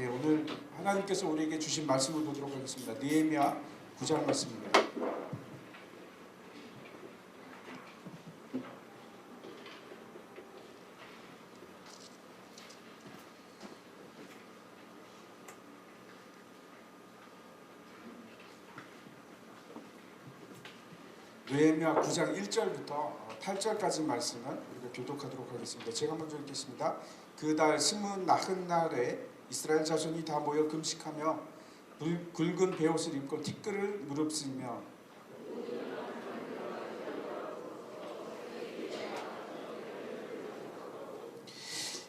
예, 오늘 하나님께서 우리에게 주신 말씀을 보도록 하겠습니다. 느헤미야 9장 말씀입니다. 느헤미야 9장 1절부터 8절까지 말씀을 우리가 교독하도록 하겠습니다. 제가 먼저 읽겠습니다. 그 달 스문 나흔날에 이스라엘 자손이 다 모여 금식하며 굵은 베옷을 입고 티끌을 무릅쓰며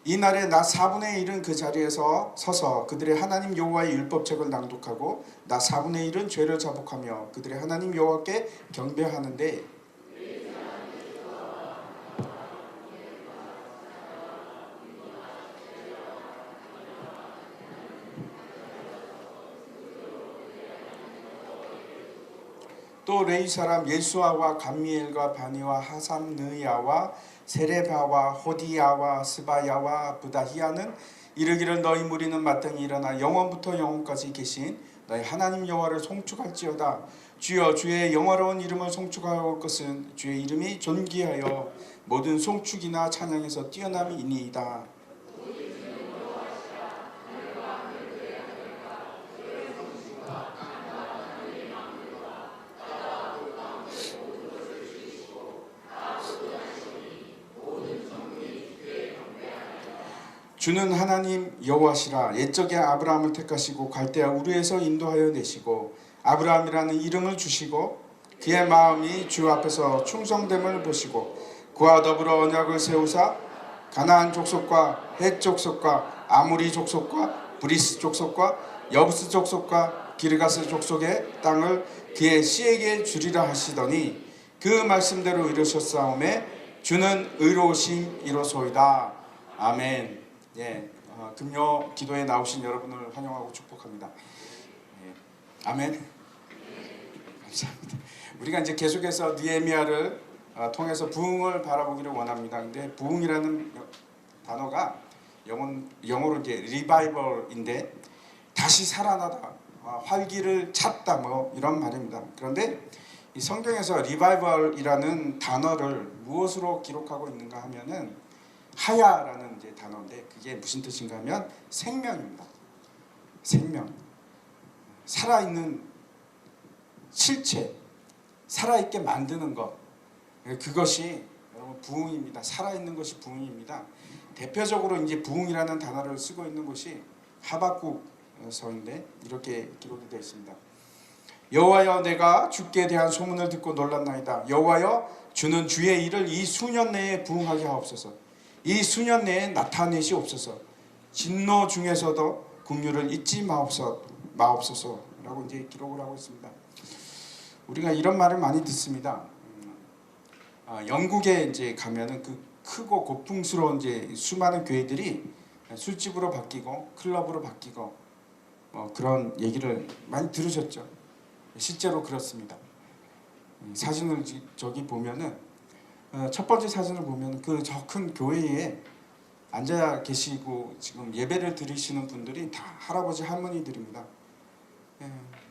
이날에 나 4분의 1은 그 자리에서 서서 그들의 하나님 여호와의 율법책을 낭독하고 나 4분의 1은 죄를 자복하며 그들의 하나님 여호와께 경배하는데 또 레위 사람 예수아와 감미엘과 바니와 하삼느야와 세레바와 호디야와 스바야와 부다히야는 이르기를 너희 무리는 마땅히 일어나 영원부터 영원까지 계신 너희 하나님 여호와를 송축할지어다. 주여 주의 영화로운 이름을 송축하올 것은 주의 이름이 존귀하여 모든 송축이나 찬양에서 뛰어남이니이다. 주는 하나님 여호와시라. 옛적에 아브라함을 택하시고 갈대아 우르에서 인도하여 내시고 아브라함이라는 이름을 주시고 그의 마음이 주 앞에서 충성됨을 보시고 그와 더불어 언약을 세우사 가나안 족속과 헷 족속과 아무리 족속과 브리스 족속과 여부스 족속과 기르가스 족속의 땅을 그의 씨에게 주리라 하시더니 그 말씀대로 이루셨사오매 주는 의로우심이로소이다. 아멘. 예, 금요 기도에 나오신 여러분을 환영하고 축복합니다. 예, 아멘. 감사합니다. 우리가 이제 계속해서 느헤미야를 통해서 부흥을 바라보기를 원합니다. 근데 부흥이라는 단어가 영어로 이제 리바이벌인데 다시 살아나다, 활기를 찼다, 뭐 이런 말입니다. 그런데 이 성경에서 리바이벌이라는 단어를 무엇으로 기록하고 있는가 하면은 하야라는 이제 단어인데 그게 무슨 뜻인가 하면 생명입니다. 생명. 살아있는 실체, 살아있게 만드는 것. 그것이 여러분 부흥입니다. 살아있는 것이 부흥입니다. 대표적으로 이제 부흥이라는 단어를 쓰고 있는 곳이 하박국서인데 이렇게 기록이 되어 있습니다. 여호와여 내가 주께 대한 소문을 듣고 놀랐나이다. 여호와여 주는 주의 일을 이 수년 내에 부흥하게 하옵소서. 이 수년 내에 나타내시옵소서. 진노 중에서도 긍휼을 잊지 마옵소서라고 이제 기록을 하고 있습니다. 우리가 이런 말을 많이 듣습니다. 영국에 이제 가면은 그 크고 고풍스러운 이제 수많은 교회들이 술집으로 바뀌고 클럽으로 바뀌고 그런 얘기를 많이 들으셨죠. 실제로 그렇습니다. 사진을 저기 보면은 첫 번째 사진을 보면 그 저 큰 교회에 앉아 계시고 지금 예배를 드리시는 분들이 다 할아버지 할머니들입니다.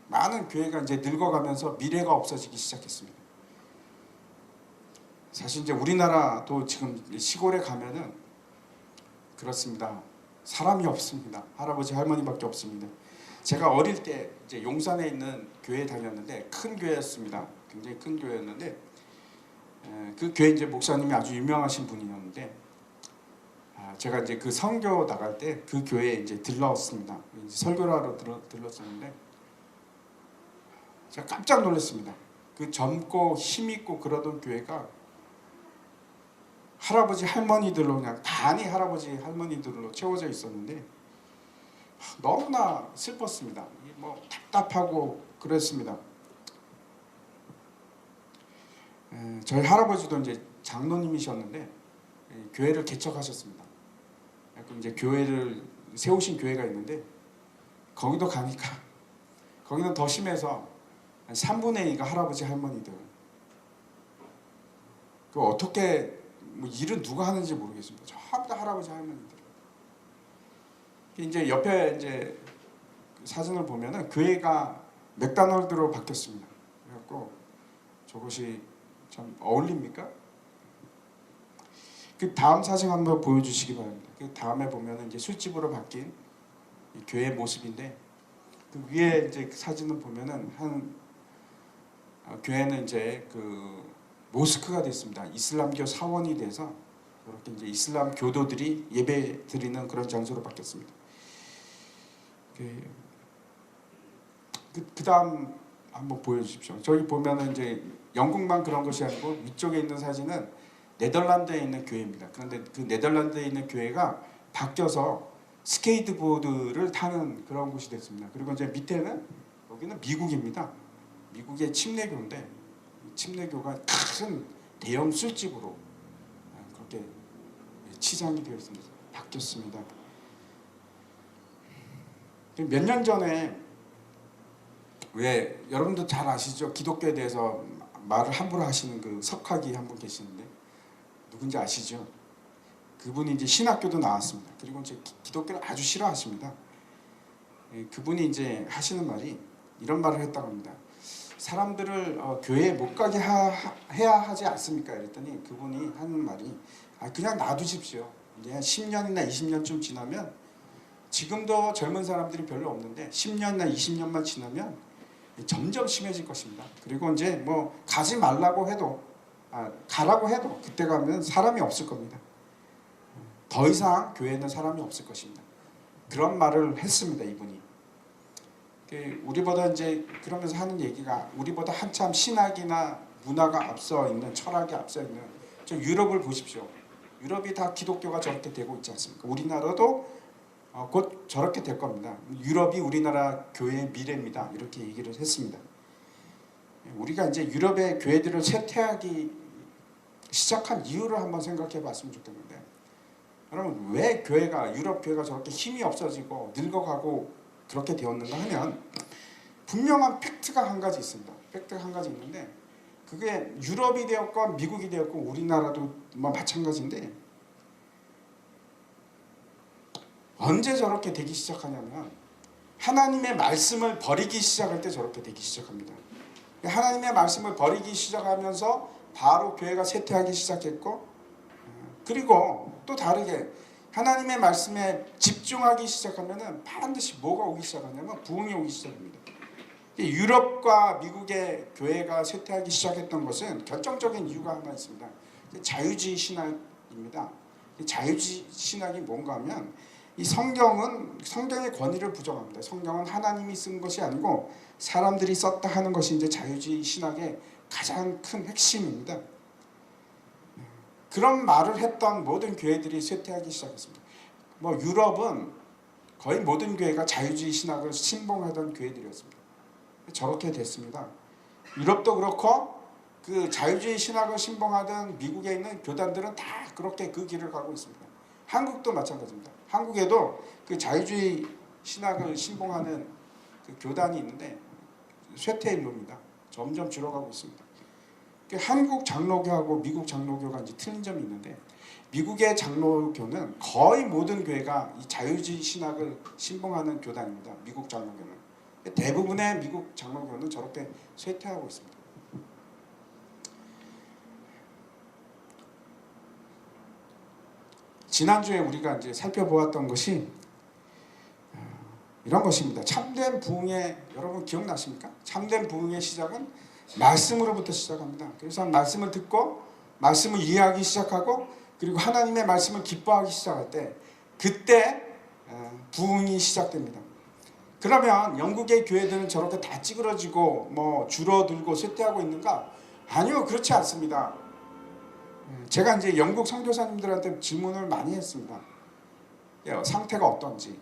많은 교회가 이제 늙어가면서 미래가 없어지기 시작했습니다. 사실 이제 우리나라도 지금 시골에 가면은 그렇습니다. 사람이 없습니다. 할아버지 할머니밖에 없습니다. 제가 어릴 때 이제 용산에 있는 교회에 다녔는데 큰 교회였습니다. 굉장히 큰 교회였는데 그 교회 이제 목사님이 아주 유명하신 분이었는데 제가 이제 그 선교 나갈 때 그 교회에 이제 들렀습니다. 이제 설교를 하러 들렀었는데 제가 깜짝 놀랐습니다. 그 젊고 힘있고 그러던 교회가 할아버지 할머니들로 그냥 단이 할아버지 할머니들로 채워져 있었는데 너무나 슬펐습니다. 뭐 답답하고 그랬습니다. 저희 할아버지도 이제 장로님이셨는데 교회를 개척하셨습니다. 이제 교회를 세우신 교회가 있는데 거기도 가니까 거기는 더 심해서 한 3분의 2가 할아버지 할머니들. 그 어떻게 뭐 일은 누가 하는지 모르겠습니다. 전부 다 할아버지 할머니들. 이제 옆에 이제 사진을 보면은 교회가 맥도날드로 바뀌었습니다. 그래갖고 저것이 참 어울립니까? 그 다음 사진 한번 보여주시기 바랍니다. 그 다음에 보면은 이제 술집으로 바뀐 이 교회 모습인데, 그 위에 이제 그 사진을 보면은 교회는 이제 그 모스크가 됐습니다. 이슬람교 사원이 돼서 이렇게 이제 이슬람 교도들이 예배 드리는 그런 장소로 바뀌었습니다. 그 다음 한번 보여주십시오. 저기 보면은 이제 영국만 그런 것이 아니고 위쪽에 있는 사진은 네덜란드에 있는 교회입니다. 그런데 그 네덜란드에 있는 교회가 바뀌어서 스케이트보드를 타는 그런 곳이 됐습니다. 그리고 이제 밑에는 여기는 미국입니다. 미국의 침례교인데 침례교가 큰 대형 술집으로 그렇게 치장이 되어 있습니다. 바뀌었습니다. 몇 년 전에 왜 여러분도 잘 아시죠? 기독교에 대해서 말을 함부로 하시는 그 석학이 한 분 계시는데 누군지 아시죠? 그분이 이제 신학교도 나왔습니다. 그리고 이제 기독교를 아주 싫어하십니다. 그분이 이제 하시는 말이 이런 말을 했다고 합니다. 사람들을 교회에 못 가게 해야 하지 않습니까? 그랬더니 그분이 하는 말이 그냥 놔두십시오. 이제 10년이나 20년쯤 지나면 지금도 젊은 사람들이 별로 없는데 10년이나 20년만 지나면 점점 심해질 것입니다. 그리고 이제 뭐 가지 말라고 해도 가라고 해도 그때 가면 사람이 없을 겁니다. 더 이상 교회에는 사람이 없을 것입니다. 그런 말을 했습니다. 이분이. 우리보다 이제 그러면서 하는 얘기가 우리보다 한참 신학이나 문화가 앞서 있는 철학이 앞서 있는 저 유럽을 보십시오. 유럽이 다 기독교가 저렇게 되고 있지 않습니까? 우리나라도 곧 저렇게 될 겁니다. 유럽이 우리나라 교회의 미래입니다. 이렇게 얘기를 했습니다. 우리가 이제 유럽의 교회들을 쇠퇴하기 시작한 이유를 한번 생각해 봤으면 좋겠는데, 여러분 왜 유럽 교회가 저렇게 힘이 없어지고 늙어가고 그렇게 되었는가 하면 분명한 팩트가 한 가지 있습니다. 팩트가 한 가지 있는데 그게 유럽이 되었건 미국이 되었건 우리나라도 뭐 마찬가지인데 언제 저렇게 되기 시작하냐면 하나님의 말씀을 버리기 시작할 때 저렇게 되기 시작합니다. 하나님의 말씀을 버리기 시작하면서 바로 교회가 쇠퇴하기 시작했고, 그리고 또 다르게 하나님의 말씀에 집중하기 시작하면 반드시 뭐가 오기 시작하냐면 부흥이 오기 시작합니다. 유럽과 미국의 교회가 쇠퇴하기 시작했던 것은 결정적인 이유가 하나 있습니다. 자유주의 신학입니다. 자유주의 신학이 뭔가 하면 이 성경의 권위를 부정합니다. 성경은 하나님이 쓴 것이 아니고 사람들이 썼다 하는 것이 이제 자유주의 신학의 가장 큰 핵심입니다. 그런 말을 했던 모든 교회들이 쇠퇴하기 시작했습니다. 뭐 유럽은 거의 모든 교회가 자유주의 신학을 신봉하던 교회들이었습니다. 저렇게 됐습니다. 유럽도 그렇고 그 자유주의 신학을 신봉하던 미국에 있는 교단들은 다 그렇게 그 길을 가고 있습니다. 한국도 마찬가지입니다. 한국에도 그 자유주의 신학을 신봉하는 그 교단이 있는데 쇠퇴일로입니다. 점점 줄어가고 있습니다. 한국 장로교하고 미국 장로교가 이제 틀린 점이 있는데, 미국의 장로교는 거의 모든 교회가 이 자유주의 신학을 신봉하는 교단입니다. 미국 장로교는. 대부분의 미국 장로교는 저렇게 쇠퇴하고 있습니다. 지난주에 우리가 이제 살펴보았던 것이 이런 것입니다. 참된 부흥의, 여러분 기억나십니까? 참된 부흥의 시작은 말씀으로부터 시작합니다. 그래서 말씀을 듣고 말씀을 이해하기 시작하고 그리고 하나님의 말씀을 기뻐하기 시작할 때 그때 부흥이 시작됩니다. 그러면 영국의 교회들은 저렇게 다 찌그러지고 뭐 줄어들고 쇠퇴하고 있는가? 아니요, 그렇지 않습니다. 제가 이제 영국 선교사님들한테 질문을 많이 했습니다. 상태가 어떤지.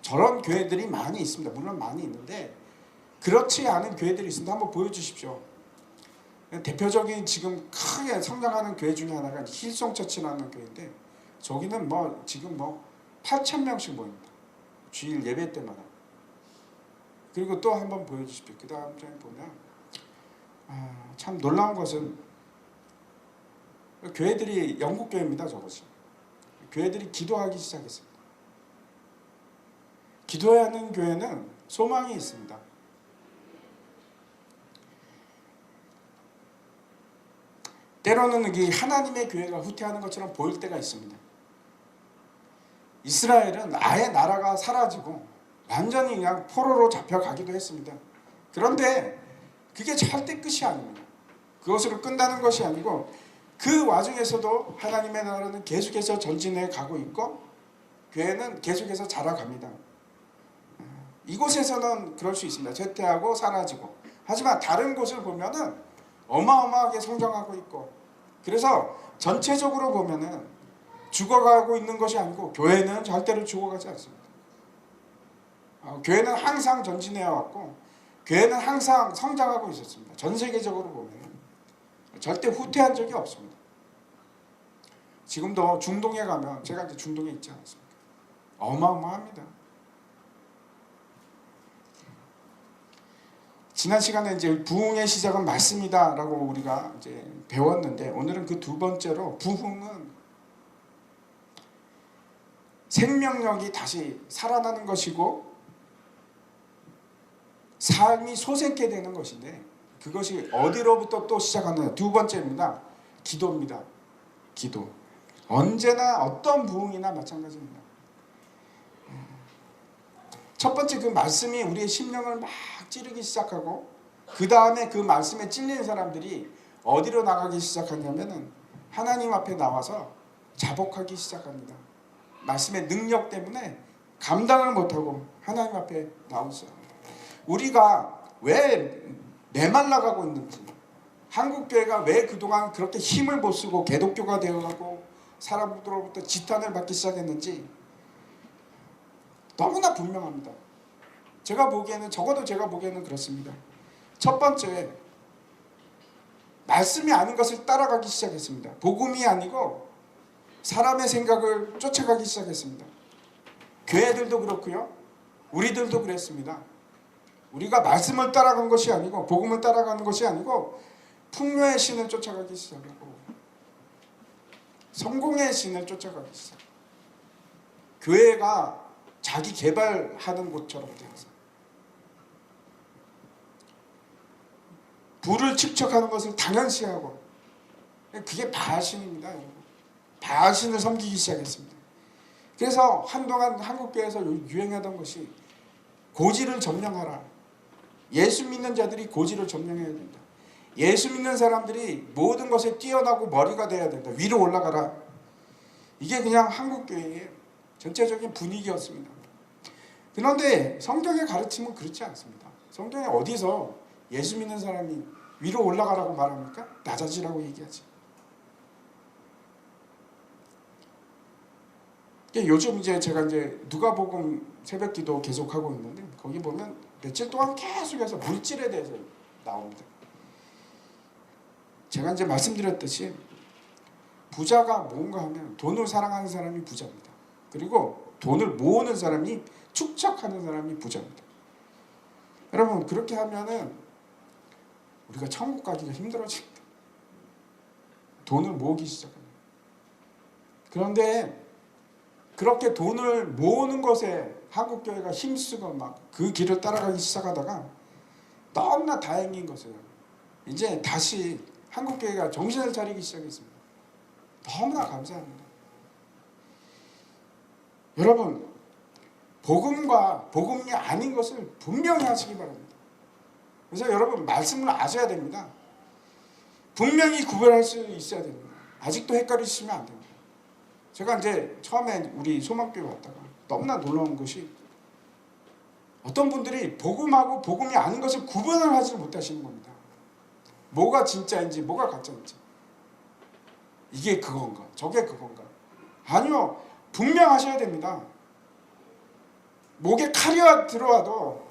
저런 교회들이 많이 있습니다. 물론 많이 있는데 그렇지 않은 교회들이 있습니다. 한번 보여주십시오. 대표적인 지금 크게 성장하는 교회 중에 하나가 힐송 처치라는 교회인데 저기는 뭐 지금 뭐 8,000명씩 모입니다. 주일 예배 때마다. 그리고 또 한번 보여주십시오. 그 다음 장에 보면 참 놀라운 것은 교회들이 영국 교회입니다. 저것이. 교회들이 기도하기 시작했습니다. 기도해야 하는 교회는 소망이 있습니다. 때로는 이 하나님의 교회가 후퇴하는 것처럼 보일 때가 있습니다. 이스라엘은 아예 나라가 사라지고 완전히 그냥 포로로 잡혀가기도 했습니다. 그런데 그게 절대 끝이 아닙니다. 그것으로 끝나는 것이 아니고 그 와중에서도 하나님의 나라는 계속해서 전진해 가고 있고 교회는 계속해서 자라갑니다. 이곳에서는 그럴 수 있습니다. 쇠퇴하고 사라지고. 하지만 다른 곳을 보면은 어마어마하게 성장하고 있고, 그래서 전체적으로 보면은 죽어가고 있는 것이 아니고 교회는 절대로 죽어가지 않습니다. 교회는 항상 전진해 왔고 교회는 항상 성장하고 있었습니다. 전 세계적으로 보면 절대 후퇴한 적이 없습니다. 지금도 중동에 가면, 제가 이제 중동에 있지 않습니까? 어마어마합니다. 지난 시간에 이제 부흥의 시작은 말씀이다라고 우리가 이제 배웠는데, 오늘은 그 두 번째로 부흥은 생명력이 다시 살아나는 것이고 삶이 솟게 되는 것인데, 그것이 어디로부터 또 시작하느냐. 두 번째입니다. 기도입니다. 기도. 언제나 어떤 부흥이나 마찬가지입니다. 첫 번째 그 말씀이 우리의 심령을 막 찌르기 시작하고, 그 다음에 그 말씀에 찔린 사람들이 어디로 나가기 시작하냐면은 하나님 앞에 나와서 자복하기 시작합니다. 말씀의 능력 때문에 감당을 못하고 하나님 앞에 나오세요. 우리가 왜 메말라가고 있는지, 한국교회가 왜 그동안 그렇게 힘을 못 쓰고 개독교가 되어가고 사람들로부터 지탄을 받기 시작했는지 너무나 분명합니다. 적어도 제가 보기에는 그렇습니다. 첫 번째, 말씀이 아닌 것을 따라가기 시작했습니다. 복음이 아니고 사람의 생각을 쫓아가기 시작했습니다. 교회들도 그렇고요, 우리들도 그랬습니다. 우리가 말씀을 따라간 것이 아니고, 복음을 따라가는 것이 아니고 풍요의 신을 쫓아가기 시작하고 성공의 신을 쫓아가기 시작합니다. 교회가 자기 개발하는 곳처럼 되어서 부를 축적하는 것을 당연시하고, 그게 바알신입니다. 바알신을 섬기기 시작했습니다. 그래서 한동안 한국교회에서 유행하던 것이 고지를 점령하라. 예수 믿는 자들이 고지를 점령해야 된다. 예수 믿는 사람들이 모든 것에 뛰어나고 머리가 돼야 된다. 위로 올라가라. 이게 그냥 한국교회의 전체적인 분위기였습니다. 그런데 성경의 가르침은 그렇지 않습니다. 성경에 어디서 예수 믿는 사람이 위로 올라가라고 말합니까? 낮아지라고 얘기하지. 요즘 이제 제가 이제 누가복음 새벽기도 계속하고 있는데, 거기 보면 며칠 동안 계속해서 물질에 대해서 나옵니다. 제가 이제 말씀드렸듯이 부자가 뭔가 하면 돈을 사랑하는 사람이 부자입니다. 그리고 돈을 모으는 사람이, 축적하는 사람이 부자입니다. 여러분, 그렇게 하면은 우리가 천국 가기가 힘들어집니다. 돈을 모으기 시작합니다. 그런데 그렇게 돈을 모으는 것에 한국교회가 힘쓰고 막 그 길을 따라가기 시작하다가 너무나 다행인 것은 이제 다시 한국교회가 정신을 차리기 시작했습니다. 너무나 감사합니다. 여러분, 복음과 복음이 아닌 것을 분명히 하시기 바랍니다. 그래서 여러분, 말씀을 아셔야 됩니다. 분명히 구별할 수 있어야 됩니다. 아직도 헷갈리시면 안 됩니다. 제가 이제 처음에 우리 소망교회 왔다가 너무나 놀라운 것이, 어떤 분들이 복음하고 복음이 아닌 것을 구분을 하지 못하시는 겁니다. 뭐가 진짜인지 뭐가 가짜인지, 이게 그건가 저게 그건가. 아니요, 분명하셔야 됩니다. 목에 칼이 들어와도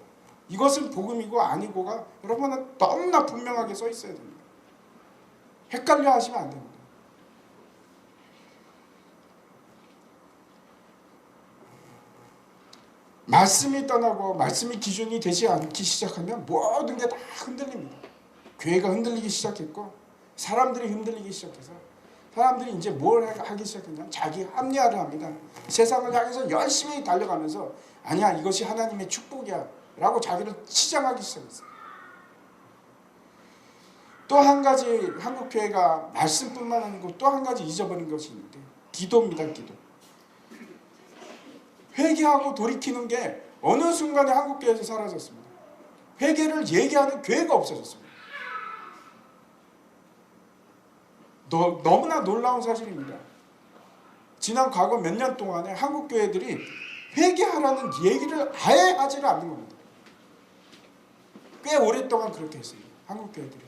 이것은 복음이고 아니고가 여러분은 너무나 분명하게 써 있어야 됩니다. 헷갈려 하시면 안 됩니다. 말씀이 떠나고 말씀이 기준이 되지 않기 시작하면 모든 게 다 흔들립니다. 교회가 흔들리기 시작했고, 사람들이 흔들리기 시작해서 사람들이 이제 뭘 하기 시작했냐면 자기 합리화를 합니다. 세상을 향해서 열심히 달려가면서 아니야, 이것이 하나님의 축복이야 라고 자기를 치장하기 시작했어요. 또 한 가지 한국교회가 말씀뿐만 아니고 또 한 가지 잊어버린 것이 있는데 기도입니다. 기도. 회개하고 돌이키는 게 어느 순간에 한국교회에서 사라졌습니다. 회개를 얘기하는 교회가 없어졌습니다. 너무나 놀라운 사실입니다. 지난 과거 몇 년 동안에 한국교회들이 회개하라는 얘기를 아예 하지를 않는 겁니다. 꽤 오랫동안 그렇게 했습니다. 한국교회들이.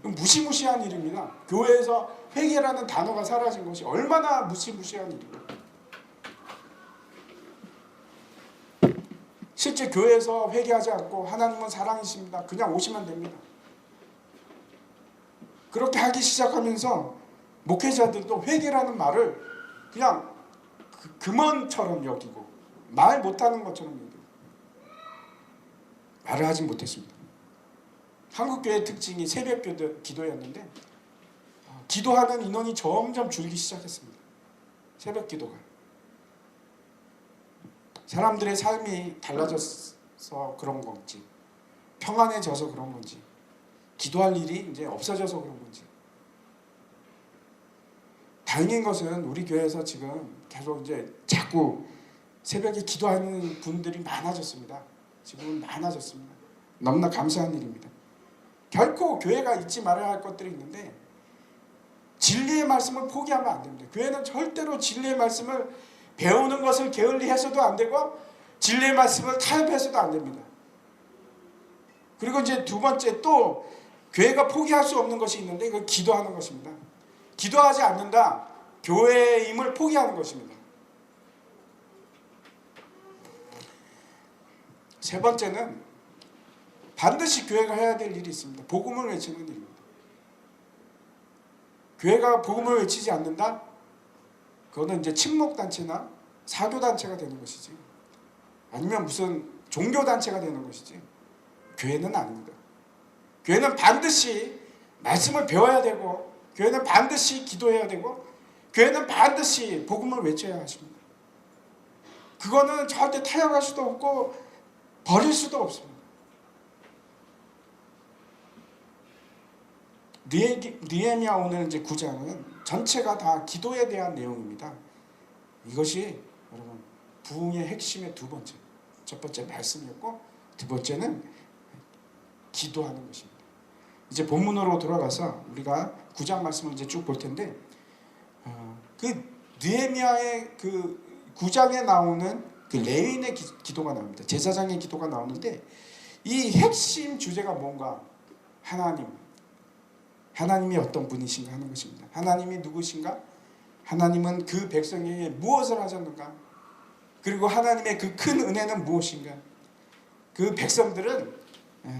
무시무시한 일입니다. 교회에서 회개라는 단어가 사라진 것이 얼마나 무시무시한 일입니까? 실제 교회에서 회개하지 않고 하나님은 사랑이십니다, 그냥 오시면 됩니다. 그렇게 하기 시작하면서 목회자들도 회개라는 말을 그냥 금원처럼 여기고 말 못하는 것처럼 여기고 말을 하지 못했습니다. 한국교회의 특징이 새벽 기도였는데 기도하는 인원이 점점 줄기 시작했습니다. 새벽 기도가. 사람들의 삶이 달라져서 그런 건지, 평안해져서 그런 건지, 기도할 일이 이제 없어져서 그런 건지. 다행인 것은 우리 교회에서 지금 계속 이제 자꾸 새벽에 기도하는 분들이 많아졌습니다. 지금은 많아졌습니다. 너무나 감사한 일입니다. 결코 교회가 잊지 말아야 할 것들이 있는데 진리의 말씀을 포기하면 안 됩니다. 교회는 절대로 진리의 말씀을 배우는 것을 게을리해서도 안 되고 진리의 말씀을 타협해서도 안 됩니다. 그리고 이제 두 번째 또 교회가 포기할 수 없는 것이 있는데 그건 기도하는 것입니다. 기도하지 않는다, 교회임을 포기하는 것입니다. 세 번째는 반드시 교회가 해야 될 일이 있습니다. 복음을 외치는 일입니다. 교회가 복음을 외치지 않는다? 그거는 이제 침묵단체나 사교단체가 되는 것이지, 아니면 무슨 종교단체가 되는 것이지, 교회는 아닙니다. 교회는 반드시 말씀을 배워야 되고, 교회는 반드시 기도해야 되고, 교회는 반드시 복음을 외쳐야 하십니다. 그거는 절대 타협할 수도 없고 버릴 수도 없습니다. 느헤미야 오늘 이제 9장은 전체가 다 기도에 대한 내용입니다. 이것이 여러분 부흥의 핵심의 두 번째, 첫 번째 말씀이었고 두 번째는 기도하는 것입니다. 이제 본문으로 돌아가서 우리가 9장 말씀을 이제 쭉 볼 텐데 그 느헤미야의 그 9장에 나오는 그 레위인의 기도가 나옵니다. 제사장의 기도가 나오는데 이 핵심 주제가 뭔가 하나님이 어떤 분이신가 하는 것입니다. 하나님이 누구신가? 하나님은 그 백성에게 무엇을 하셨는가? 그리고 하나님의 그 큰 은혜는 무엇인가? 그 백성들은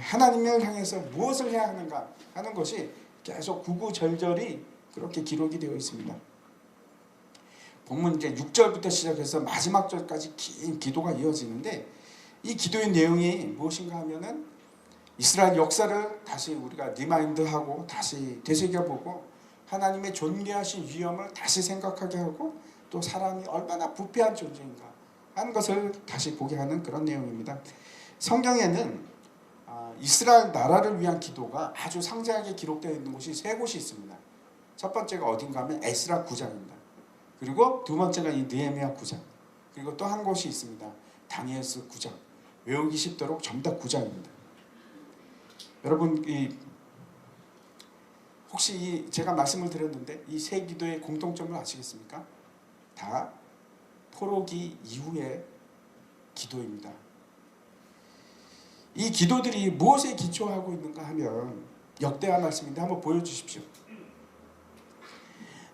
하나님을 향해서 무엇을 해야 하는가 하는 것이 계속 구구절절히 그렇게 기록이 되어 있습니다. 본문 이제 6절부터 시작해서 마지막 절까지 긴 기도가 이어지는데 이 기도의 내용이 무엇인가 하면은 이스라엘 역사를 다시 우리가 리마인드하고 다시 되새겨보고 하나님의 존귀하신 위엄을 다시 생각하게 하고 또 사람이 얼마나 부패한 존재인가 하는 것을 다시 보게 하는 그런 내용입니다. 성경에는 이스라엘 나라를 위한 기도가 아주 상세하게 기록되어 있는 곳이 세 곳이 있습니다. 첫 번째가 어딘가 하면 에스라 9장입니다. 그리고 두 번째가 이 느헤미야 9장, 그리고 또 한 곳이 있습니다. 다니엘서 9장. 외우기 쉽도록 전부 다 9장입니다. 여러분 혹시 제가 말씀을 드렸는데 이 세 기도의 공통점을 아시겠습니까? 다 포로기 이후의 기도입니다. 이 기도들이 무엇에 기초하고 있는가 하면 역대하 말씀인데 한번 보여주십시오.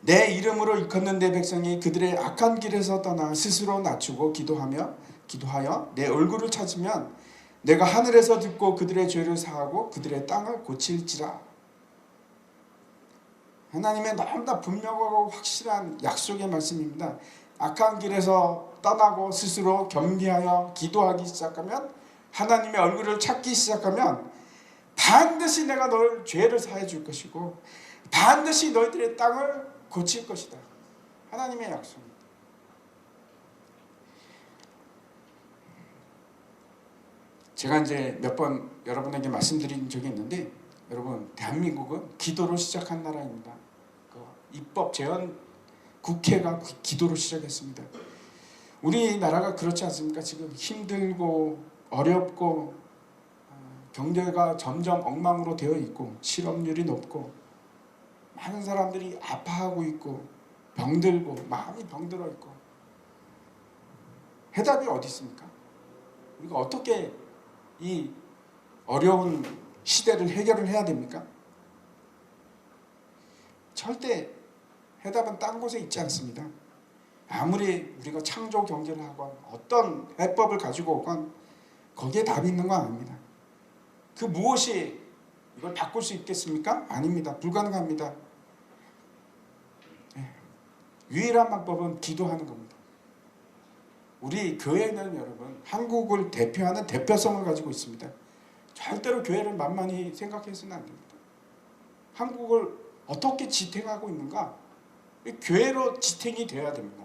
내 이름으로 일컫는 내 백성이 그들의 악한 길에서 떠나 스스로 낮추고 기도하여 내 얼굴을 찾으면 내가 하늘에서 듣고 그들의 죄를 사하고 그들의 땅을 고칠지라. 하나님의 너무나 분명하고 확실한 약속의 말씀입니다. 악한 길에서 떠나고 스스로 겸비하여 기도하기 시작하면, 하나님의 얼굴을 찾기 시작하면 반드시 내가 너를 죄를 사해 줄 것이고 반드시 너희들의 땅을 고칠 것이다. 하나님의 약속입니다. 제가 이제 몇 번 여러분에게 말씀드린 적이 있는데, 여러분 대한민국은 기도로 시작한 나라입니다. 입법 제헌 국회가 기도로 시작했습니다. 우리나라가 그렇지 않습니까? 지금 힘들고 어렵고 경제가 점점 엉망으로 되어 있고 실업률이 높고 많은 사람들이 아파하고 있고 병들고 마음이 병들어 있고, 해답이 어디 있습니까? 우리가 어떻게 이 어려운 시대를 해결을 해야 됩니까? 절대 해답은 딴 곳에 있지 않습니다. 아무리 우리가 창조 경제를 하건 어떤 해법을 가지고 오건 거기에 답이 있는 거 아닙니다. 그 무엇이 이걸 바꿀 수 있겠습니까? 아닙니다. 불가능합니다. 유일한 방법은 기도하는 겁니다. 우리 교회는 여러분 한국을 대표하는 대표성을 가지고 있습니다. 절대로 교회를 만만히 생각해서는 안 됩니다. 한국을 어떻게 지탱하고 있는가? 교회로 지탱이 되어야 됩니다.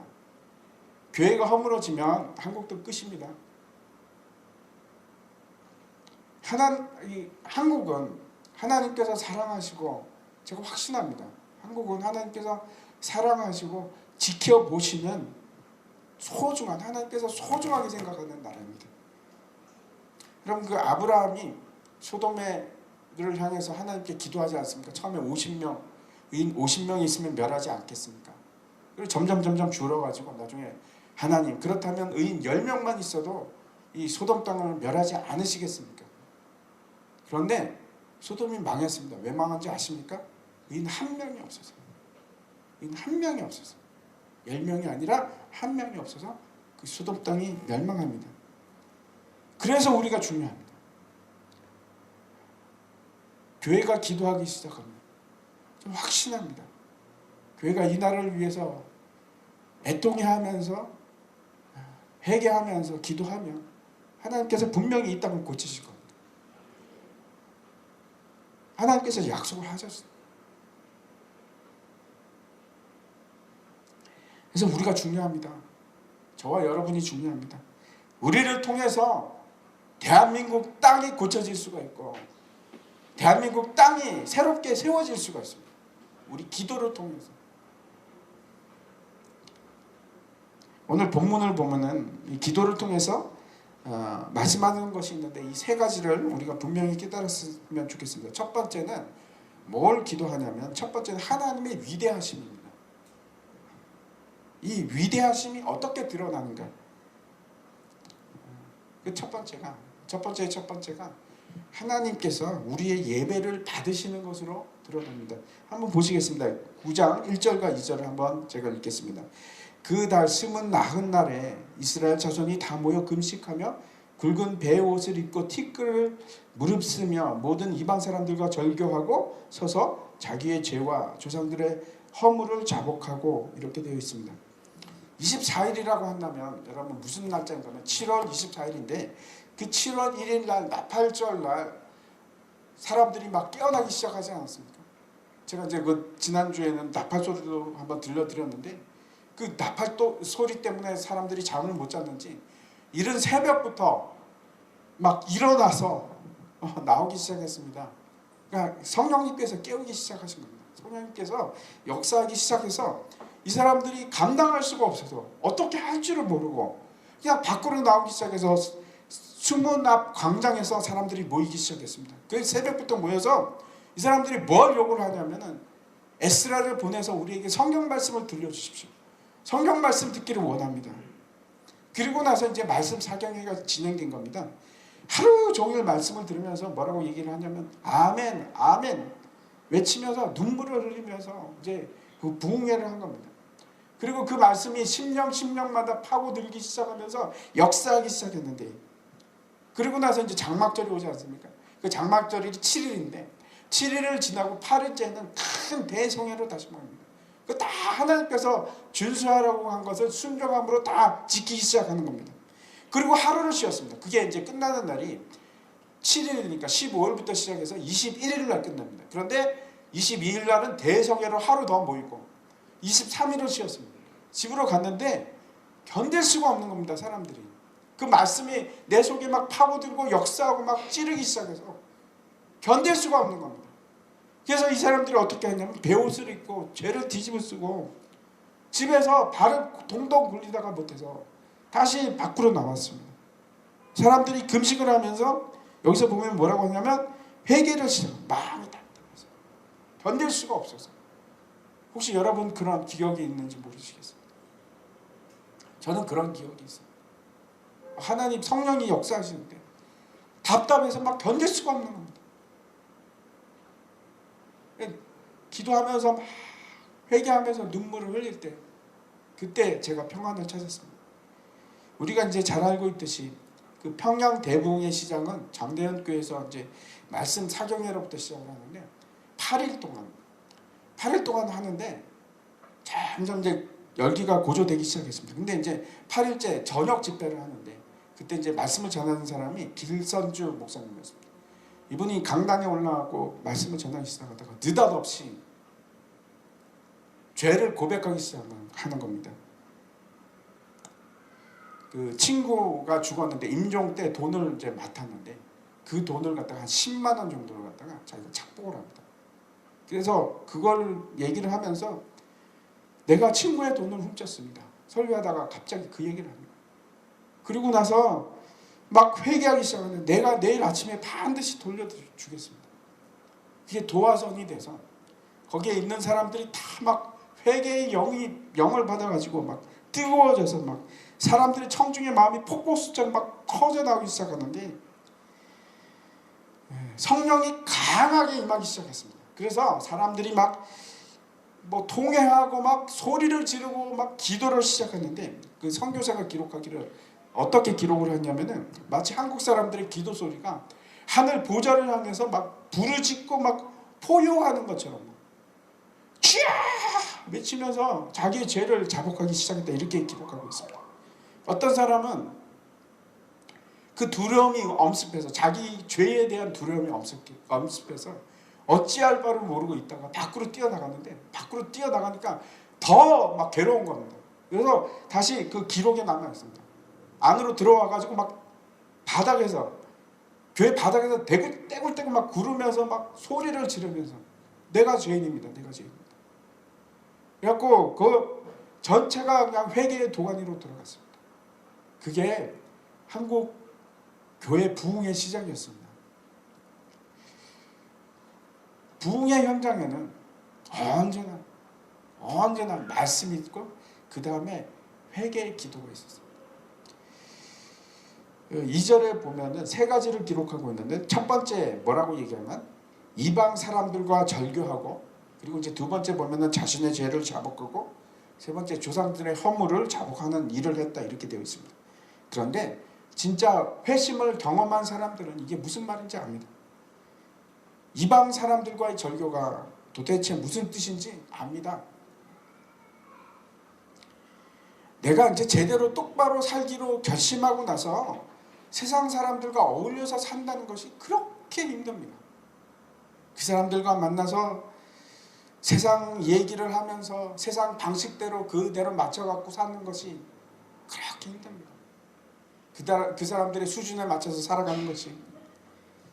교회가 허물어지면 한국도 끝입니다. 한국은 하나님께서 사랑하시고, 제가 확신합니다. 한국은 하나님께서 사랑하시고 지켜보시는 소중한, 하나님께서 소중하게 생각하는 나라입니다. 여러분, 그 아브라함이 소돔을 향해서 하나님께 기도하지 않습니까? 처음에 50명, 의인 50명이 있으면 멸하지 않겠습니까? 그리고 점점 줄어가지고 나중에 하나님, 그렇다면 의인 10명만 있어도 이 소돔 땅을 멸하지 않으시겠습니까? 그런데 소돔이 망했습니다. 왜 망한지 아십니까? 의인 한 명이 없어서. 의인 한 명이 없어서. 10명이 아니라 한 명이 없어서 그 소돔 땅이 멸망합니다. 그래서 우리가 중요합니다. 교회가 기도하기 시작합니다. 좀 확신합니다. 교회가 이 나라를 위해서 애통해하면서 회개하면서 기도하면 하나님께서 분명히 이 땅을 고치실 겁니다. 하나님께서 약속을 하셨어요. 그래서 우리가 중요합니다. 저와 여러분이 중요합니다. 우리를 통해서 대한민국 땅이 고쳐질 수가 있고 대한민국 땅이 새롭게 세워질 수가 있습니다. 우리 기도를 통해서. 오늘 본문을 보면은 이 기도를 통해서 말씀하는 것이 있는데, 이 세 가지를 우리가 분명히 깨달았으면 좋겠습니다. 첫 번째는 뭘 기도하냐면, 첫 번째는 하나님의 위대하심입니다. 이 위대하심이 어떻게 드러나는가? 그 첫 번째가 하나님께서 우리의 예배를 받으시는 것으로 드러납니다. 한번 보시겠습니다. 9장 1절과 2절을 한번 제가 읽겠습니다. 그 달 스문 나흔 날에 이스라엘 자손이 다 모여 금식하며 굵은 베옷을 입고 티끌을 무릅쓰며 모든 이방 사람들과 절교하고 서서 자기의 죄와 조상들의 허물을 자복하고, 이렇게 되어 있습니다. 24일이라고 한다면 여러분 무슨 날짜인가면 7월 24일인데, 그 7월 1일 날 나팔절 날 사람들이 막 깨어나기 시작하지 않았습니까? 제가 이제 그 지난주에는 나팔 소리도 한번 들려드렸는데, 그 나팔 소리 때문에 사람들이 잠을 못 잤는지 이른 새벽부터 막 일어나서 나오기 시작했습니다. 그러니까 성령님께서 깨우기 시작하신 겁니다. 성령님께서 역사하기 시작해서 이 사람들이 감당할 수가 없어서 어떻게 할 줄을 모르고 그냥 밖으로 나오기 시작해서 수문 앞 광장에서 사람들이 모이기 시작했습니다. 그 새벽부터 모여서 이 사람들이 뭘 요구를 하냐면은 에스라를 보내서 우리에게 성경 말씀을 들려주십시오. 성경 말씀 듣기를 원합니다. 그리고 나서 이제 말씀 사경회가 진행된 겁니다. 하루 종일 말씀을 들으면서 뭐라고 얘기를 하냐면 아멘, 아멘 외치면서 눈물을 흘리면서 이제 그 부흥회를 한 겁니다. 그리고 그 말씀이 심령마다 파고들기 시작하면서 역사하기 시작했는데, 그리고 나서 이제 장막절이 오지 않습니까? 그 장막절이 7일인데 7일을 지나고 8일째는 큰 대성회로 다시 모입니다. 그 다 하나님께서 준수하라고 한 것을 순종함으로 다 지키기 시작하는 겁니다. 그리고 하루를 쉬었습니다. 그게 이제 끝나는 날이 7일이니까 15일부터 시작해서 21일 날 끝납니다. 그런데 22일 날은 대성회로 하루 더 모이고 23일을 쉬었습니다. 집으로 갔는데 견딜 수가 없는 겁니다. 사람들이. 그 말씀이 내 속에 막 파고들고 역사하고 막 찌르기 시작해서 견딜 수가 없는 겁니다. 그래서 이 사람들이 어떻게 하냐면 베옷을 입고 죄를 뒤집어 쓰고 집에서 발을 동동 굴리다가 못해서 다시 밖으로 나왔습니다. 사람들이 금식을 하면서 여기서 보면 뭐라고 하냐면 회개를 시작. 마음이 답답해서 견딜 수가 없어서. 혹시 여러분 그런 기억이 있는지 모르시겠어요? 저는 그런 기억이 있어요. 하나님 성령이 역사하시는데 답답해서 막 견딜 수가 없는 겁니다. 기도하면서 막 회개하면서 눈물을 흘릴 때 그때 제가 평안을 찾았습니다. 우리가 이제 잘 알고 있듯이 그 평양 대부흥의 시장은 장대현 교회에서 이제 말씀 사경회로부터 시작을 하는데 8일 동안 하는데 점점 이제 열기가 고조되기 시작했습니다. 근데 이제 8일째 저녁 집회를 하는데 그때 이제 말씀을 전하는 사람이 길선주 목사님이었습니다. 이분이 강단에 올라가고 말씀을 전하기 시작하다가 느닷없이 죄를 고백하기 시작하는 겁니다. 그 친구가 죽었는데 임종 때 돈을 이제 맡았는데 그 돈을 갖다가 한 10만 원 정도를 갖다가 자기가 착복을 합니다. 그래서 그걸 얘기를 하면서 내가 친구의 돈을 훔쳤습니다. 설교하다가 갑자기 그 얘기를 합니다. 그리고 나서 막 회개하기 시작하는데 내가 내일 아침에 반드시 돌려주겠습니다. 그게 도화선이 돼서 거기에 있는 사람들이 다 막 회개의 영을 받아가지고 막 뜨거워져서 막 사람들의 청중의 마음이 폭포수처럼 막 커져 나오기 시작하는데 성령이 강하게 임하기 시작했습니다. 그래서 사람들이 막 뭐 통회하고 막 소리를 지르고 막 기도를 시작하는데 그 선교사가 기록하기를 어떻게 기록을 했냐면은 마치 한국 사람들의 기도 소리가 하늘 보좌를 향해서 막 부르짖고 막 포효하는 것처럼 쥐야 외치면서 자기의 죄를 자복하기 시작했다 이렇게 기록하고 있습니다. 어떤 사람은 그 두려움이 엄습해서 자기 죄에 대한 두려움이 엄습해서 어찌할 바를 모르고 있다가 밖으로 뛰어나가니까 더 막 괴로운 겁니다. 그래서 다시 그 기록에 남아 있습니다. 안으로 들어와가지고 막 바닥에서 교회 바닥에서 떼굴떼굴 막 구르면서 막 소리를 지르면서 내가 죄인입니다. 그래갖고 그 전체가 그냥 회개의 도가니로 들어갔습니다. 그게 한국 교회 부흥의 시작이었습니다. 부흥의 현장에는 언제나 말씀이 있고 그 다음에 회개의 기도가 있었습니다. 2절에 보면은 세 가지를 기록하고 있는데 첫 번째 뭐라고 얘기하면 이방 사람들과 절교하고 그리고 이제 두 번째 보면은 자신의 죄를 자복하고 세 번째 조상들의 허물을 자복하는 일을 했다 이렇게 되어 있습니다. 그런데 진짜 회심을 경험한 사람들은 이게 무슨 말인지 압니다. 이방 사람들과의 절교가 도대체 무슨 뜻인지 압니다. 내가 이제 제대로 똑바로 살기로 결심하고 나서 세상 사람들과 어울려서 산다는 것이 그렇게 힘듭니다. 그 사람들과 만나서 세상 얘기를 하면서 세상 방식대로 그대로 맞춰갖고 사는 것이 그렇게 힘듭니다. 그 사람들의 수준에 맞춰서 살아가는 것이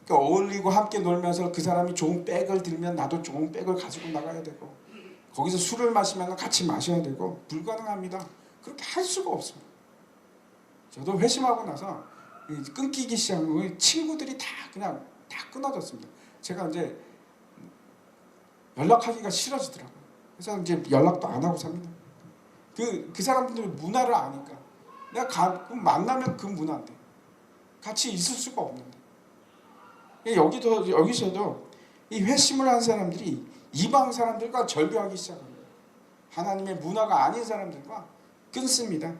그러니까 어울리고 함께 놀면서 그 사람이 좋은 백을 들면 나도 좋은 백을 가지고 나가야 되고 거기서 술을 마시면 같이 마셔야 되고 불가능합니다. 그렇게 할 수가 없습니다. 저도 회심하고 나서 끊기기 시작한 거예요. 친구들이 다 끊어졌습니다. 제가 이제 연락하기가 싫어지더라고요. 그래서 이제 연락도 안 하고 삽니다. 그 사람들의 문화를 아니까 내가 만나면 그 문화인데 같이 있을 수가 없는데 여기서도 이 회심을 한 사람들이 이방 사람들과 절교하기 시작합니다. 하나님의 문화가 아닌 사람들과 끊습니다.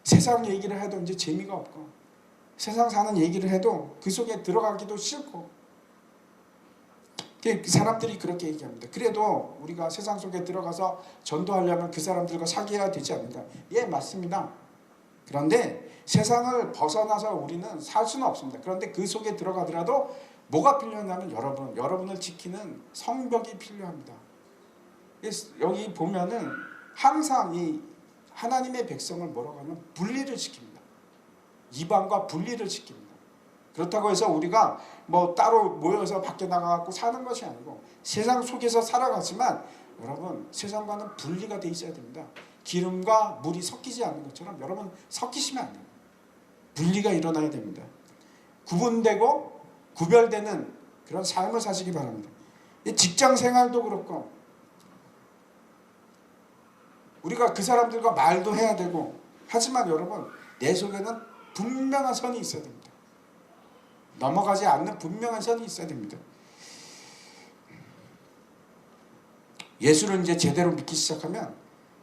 세상 얘기를 해도 이제 재미가 없고 세상 사는 얘기를 해도 그 속에 들어가기도 싫고 사람들이 그렇게 얘기합니다. 그래도 우리가 세상 속에 들어가서 전도하려면 그 사람들과 사귀어야 되지 않는가? 예, 맞습니다. 그런데 세상을 벗어나서 우리는 살 수는 없습니다. 그런데 그 속에 들어가더라도 뭐가 필요하냐면 여러분을 지키는 성벽이 필요합니다. 여기 보면은 항상 이 하나님의 백성을 뭐라고 하면 분리를 시킵니다. 이방과 분리를 시킵니다. 그렇다고 해서 우리가 뭐 따로 모여서 밖에 나가고 사는 것이 아니고 세상 속에서 살아가지만 여러분 세상과는 분리가 돼 있어야 됩니다. 기름과 물이 섞이지 않는 것처럼 여러분 섞이시면 안 돼요. 분리가 일어나야 됩니다. 구분되고 구별되는 그런 삶을 사시기 바랍니다. 직장 생활도 그렇고 우리가 그 사람들과 말도 해야 되고 하지만 여러분 내 속에는 분명한 선이 있어야 됩니다. 넘어가지 않는 분명한 선이 있어야 됩니다. 예수를 이제 제대로 믿기 시작하면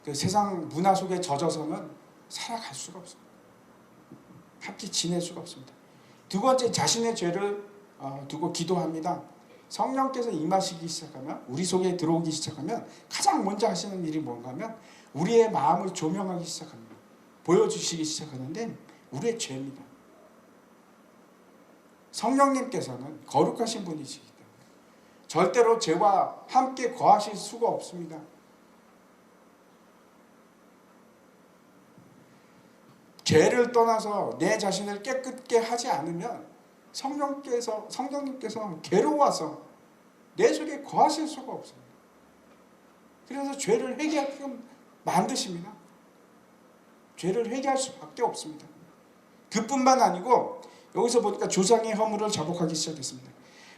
그 세상 문화 속에 젖어서는 살아갈 수가 없습니다. 함께 지낼 수가 없습니다. 두 번째, 자신의 죄를 두고 기도합니다. 성령께서 임하시기 시작하면, 우리 속에 들어오기 시작하면 가장 먼저 하시는 일이 뭔가 하면 우리의 마음을 조명하기 시작합니다. 보여주시기 시작하는데 우리의 죄입니다. 성령님께서는 거룩하신 분이시기 때문에 절대로 죄와 함께 거하실 수가 없습니다. 죄를 떠나서 내 자신을 깨끗게 하지 않으면 성령님께서 괴로워서 내 속에 거하실 수가 없습니다. 그래서 죄를 회개하게끔 만드십니다. 죄를 회개할 수밖에 없습니다. 그뿐만 아니고 여기서 보니까 조상의 허물을 자복하기 시작했습니다.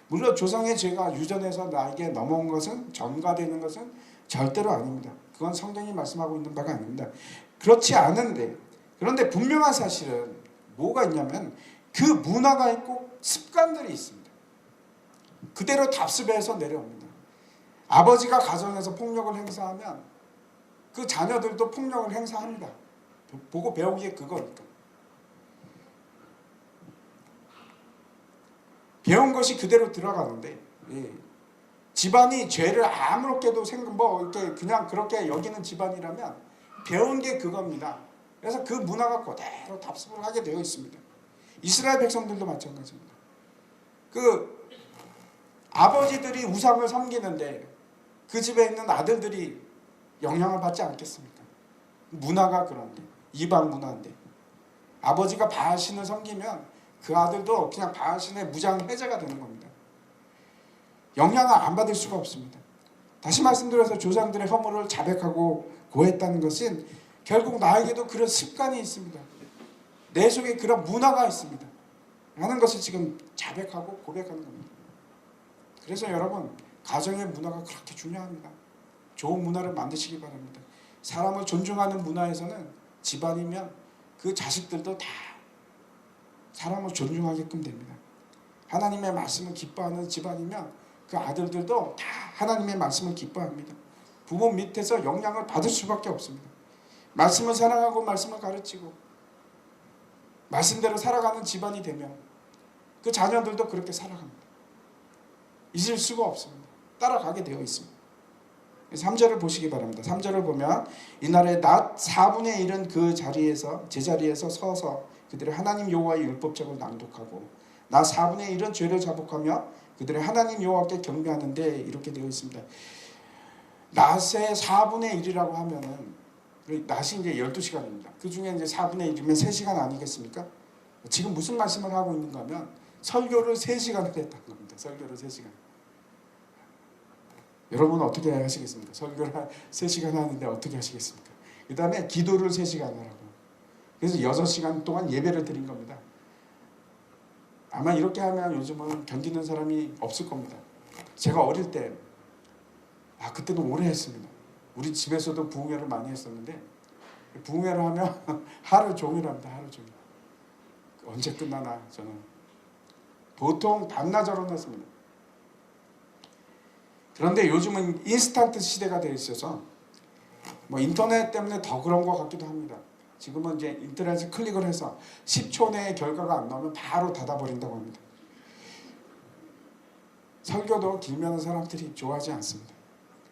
물론 조상의 죄가 유전해서 나에게 넘어온 것은, 전가되는 것은 절대로 아닙니다. 그건 성경이 말씀하고 있는 바가 아닙니다. 그렇지 않은데, 그런데 분명한 사실은 뭐가 있냐면 그 문화가 있고 습관들이 있습니다. 그대로 답습해서 내려옵니다. 아버지가 가정에서 폭력을 행사하면 그 자녀들도 폭력을 행사합니다. 보고 배우기에 그거니까. 배운 것이 그대로 들어가는데, 집안이 죄를 아무렇게도 이렇게 그냥 그렇게 여기는 집안이라면 배운 게 그겁니다. 그래서 그 문화가 그대로 답습을 하게 되어 있습니다. 이스라엘 백성들도 마찬가지입니다. 그 아버지들이 우상을 섬기는데 그 집에 있는 아들들이 영향을 받지 않겠습니까? 문화가 그런데, 이방 문화인데 아버지가 바알신을 섬기면 그 아들도 그냥 바알신의 무장해제가 되는 겁니다. 영향을 안 받을 수가 없습니다. 다시 말씀드려서 조상들의 허물을 자백하고 고했다는 것은 결국 나에게도 그런 습관이 있습니다. 내 속에 그런 문화가 있습니다. 하는 것을 지금 자백하고 고백하는 겁니다. 그래서 여러분, 가정의 문화가 그렇게 중요합니다. 좋은 문화를 만드시기 바랍니다. 사람을 존중하는 문화에서는 집안이면 그 자식들도 다 사람을 존중하게끔 됩니다. 하나님의 말씀을 기뻐하는 집안이면 그 아들들도 다 하나님의 말씀을 기뻐합니다. 부모 밑에서 영향을 받을 수밖에 없습니다. 말씀을 사랑하고 말씀을 가르치고 말씀대로 살아가는 집안이 되면 그 자녀들도 그렇게 살아갑니다. 잊을 수가 없습니다. 따라가게 되어 있습니다. 3절을 보시기 바랍니다. 3절을 보면 이날에 낮 4분의 1은 그 자리에서 제자리에서 서서 그들의 하나님 여호와의 율법책을 낭독하고 낮 4분의 1은 죄를 자복하며 그들의 하나님 여호와께 경배하는데 이렇게 되어 있습니다. 낮의 4분의 1이라고 하면은 낮이 이제 12시간입니다. 그 중에 이제 4분의 1이면 3시간 아니겠습니까? 지금 무슨 말씀을 하고 있는가 하면 설교를 3시간을 했다는 겁니다. 설교를 3시간. 여러분은 어떻게 하시겠습니까? 설교를 3시간 하는데 어떻게 하시겠습니까? 그 다음에 기도를 3시간 하라고. 그래서 6시간 동안 예배를 드린 겁니다. 아마 이렇게 하면 요즘은 견디는 사람이 없을 겁니다. 제가 어릴 때, 그때도 오래 했습니다. 우리 집에서도 부흥회를 많이 했었는데 부흥회를 하면 하루 종일 합니다. 하루 종일. 언제 끝나나 저는. 보통 밤낮으로 했습니다. 그런데 요즘은 인스턴트 시대가 되어 있어서 뭐 인터넷 때문에 더 그런 것 같기도 합니다. 지금은 이제 인터넷에 클릭을 해서 10초 내에 결과가 안 나오면 바로 닫아버린다고 합니다. 설교도 길면 사람들이 좋아하지 않습니다.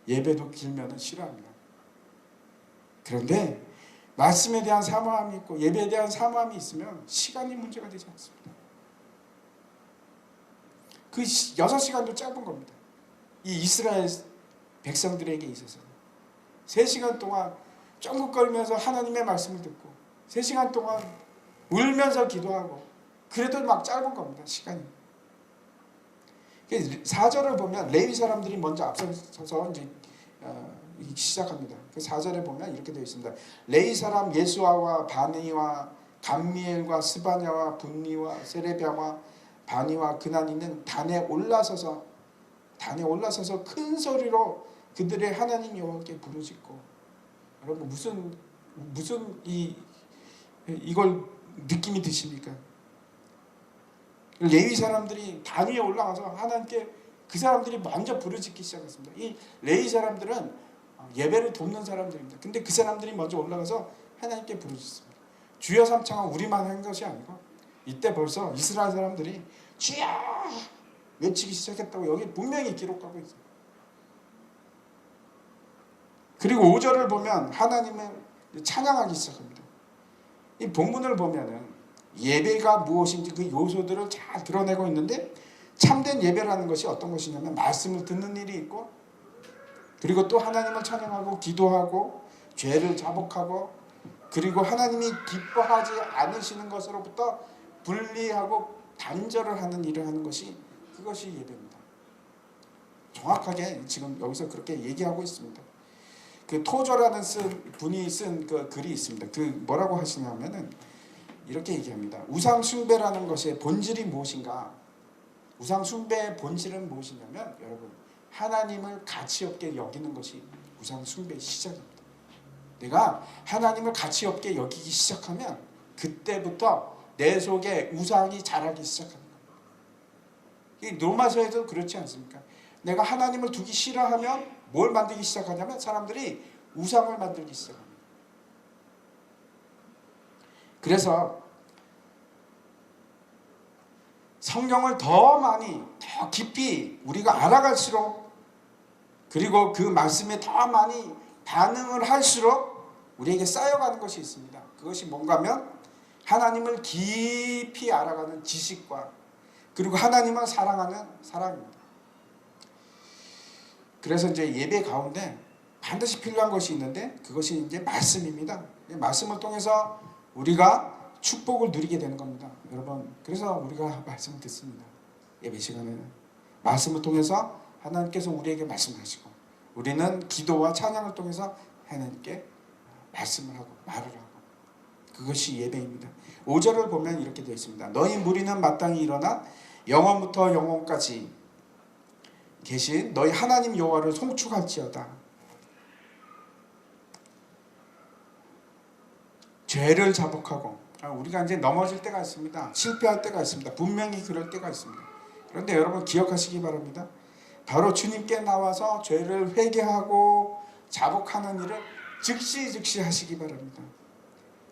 예배도 길면 싫어합니다. 그런데 말씀에 대한 사모함이 있고 예배에 대한 사모함이 있으면 시간이 문제가 되지 않습니다. 그 6시간도 짧은 겁니다. 이 이스라엘 백성들에게 있어서는 3시간 동안 쫑긋거리면서 하나님의 말씀을 듣고 3시간 동안 울면서 기도하고 그래도 막 짧은 겁니다. 시간이. 4절을 보면 레위 사람들이 먼저 앞서서 이제 시작합니다. 4절에 보면 이렇게 되어 있습니다. 레위 사람 예수아와 바니와 감미엘과 스바냐와 분니와 세레비아와 바니와 그나니는 단에 올라서서 큰 소리로 그들의 하나님 여호와께 부르짖고. 여러분 무슨 이걸 느낌이 드십니까? 레위 사람들이 단 위에 올라가서 하나님께 그 사람들이 먼저 부르짖기 시작했습니다. 이 레위 사람들은 예배를 돕는 사람들입니다. 근데 그 사람들이 먼저 올라가서 하나님께 부르짖습니다. 주여 삼창은 우리만 한 것이 아니고 이때 벌써 이스라엘 사람들이 주여 외치기 시작했다고 여기 분명히 기록하고 있어요. 그리고 5절을 보면 하나님을 찬양하기 시작합니다. 이 본문을 보면은 예배가 무엇인지 그 요소들을 잘 드러내고 있는데, 참된 예배라는 것이 어떤 것이냐면 말씀을 듣는 일이 있고, 그리고 또 하나님을 찬양하고 기도하고 죄를 자복하고, 그리고 하나님이 기뻐하지 않으시는 것으로부터 분리하고 단절을 하는 일을 하는 것이, 그것이 예배입니다. 정확하게 지금 여기서 그렇게 얘기하고 있습니다. 그 토저라는 분이 쓴 그 글이 있습니다. 그 뭐라고 하시냐면은 이렇게 얘기합니다. 우상 숭배라는 것의 본질이 무엇인가? 우상 숭배의 본질은 무엇이냐면, 여러분, 하나님을 가치 없게 여기는 것이 우상 숭배의 시작입니다. 내가 하나님을 가치 없게 여기기 시작하면 그때부터 내 속에 우상이 자라기 시작합니다. 이 로마서에도 그렇지 않습니까? 내가 하나님을 두기 싫어하면 뭘 만들기 시작하냐면 사람들이 우상을 만들기 시작합니다. 그래서 성경을 더 많이, 더 깊이 우리가 알아갈수록, 그리고 그 말씀에 더 많이 반응을 할수록 우리에게 쌓여가는 것이 있습니다. 그것이 뭔가 하면 하나님을 깊이 알아가는 지식과, 그리고 하나님을 사랑하는 사랑입니다. 그래서 이제 예배 가운데 반드시 필요한 것이 있는데, 그것이 이제 말씀입니다. 말씀을 통해서 우리가 축복을 누리게 되는 겁니다. 여러분, 그래서 우리가 말씀을 듣습니다. 예배 시간에는 말씀을 통해서 하나님께서 우리에게 말씀하시고, 우리는 기도와 찬양을 통해서 하나님께 말씀을 하고 말을 하고, 그것이 예배입니다. 5절을 보면 이렇게 되어 있습니다. 너희 무리는 마땅히 일어나 영원부터 영원까지 계신 너희 하나님 여호와를 송축할지어다. 죄를 자복하고, 우리가 이제 넘어질 때가 있습니다. 실패할 때가 있습니다. 분명히 그럴 때가 있습니다. 그런데 여러분 기억하시기 바랍니다. 바로 주님께 나와서 죄를 회개하고 자복하는 일을 즉시 하시기 바랍니다.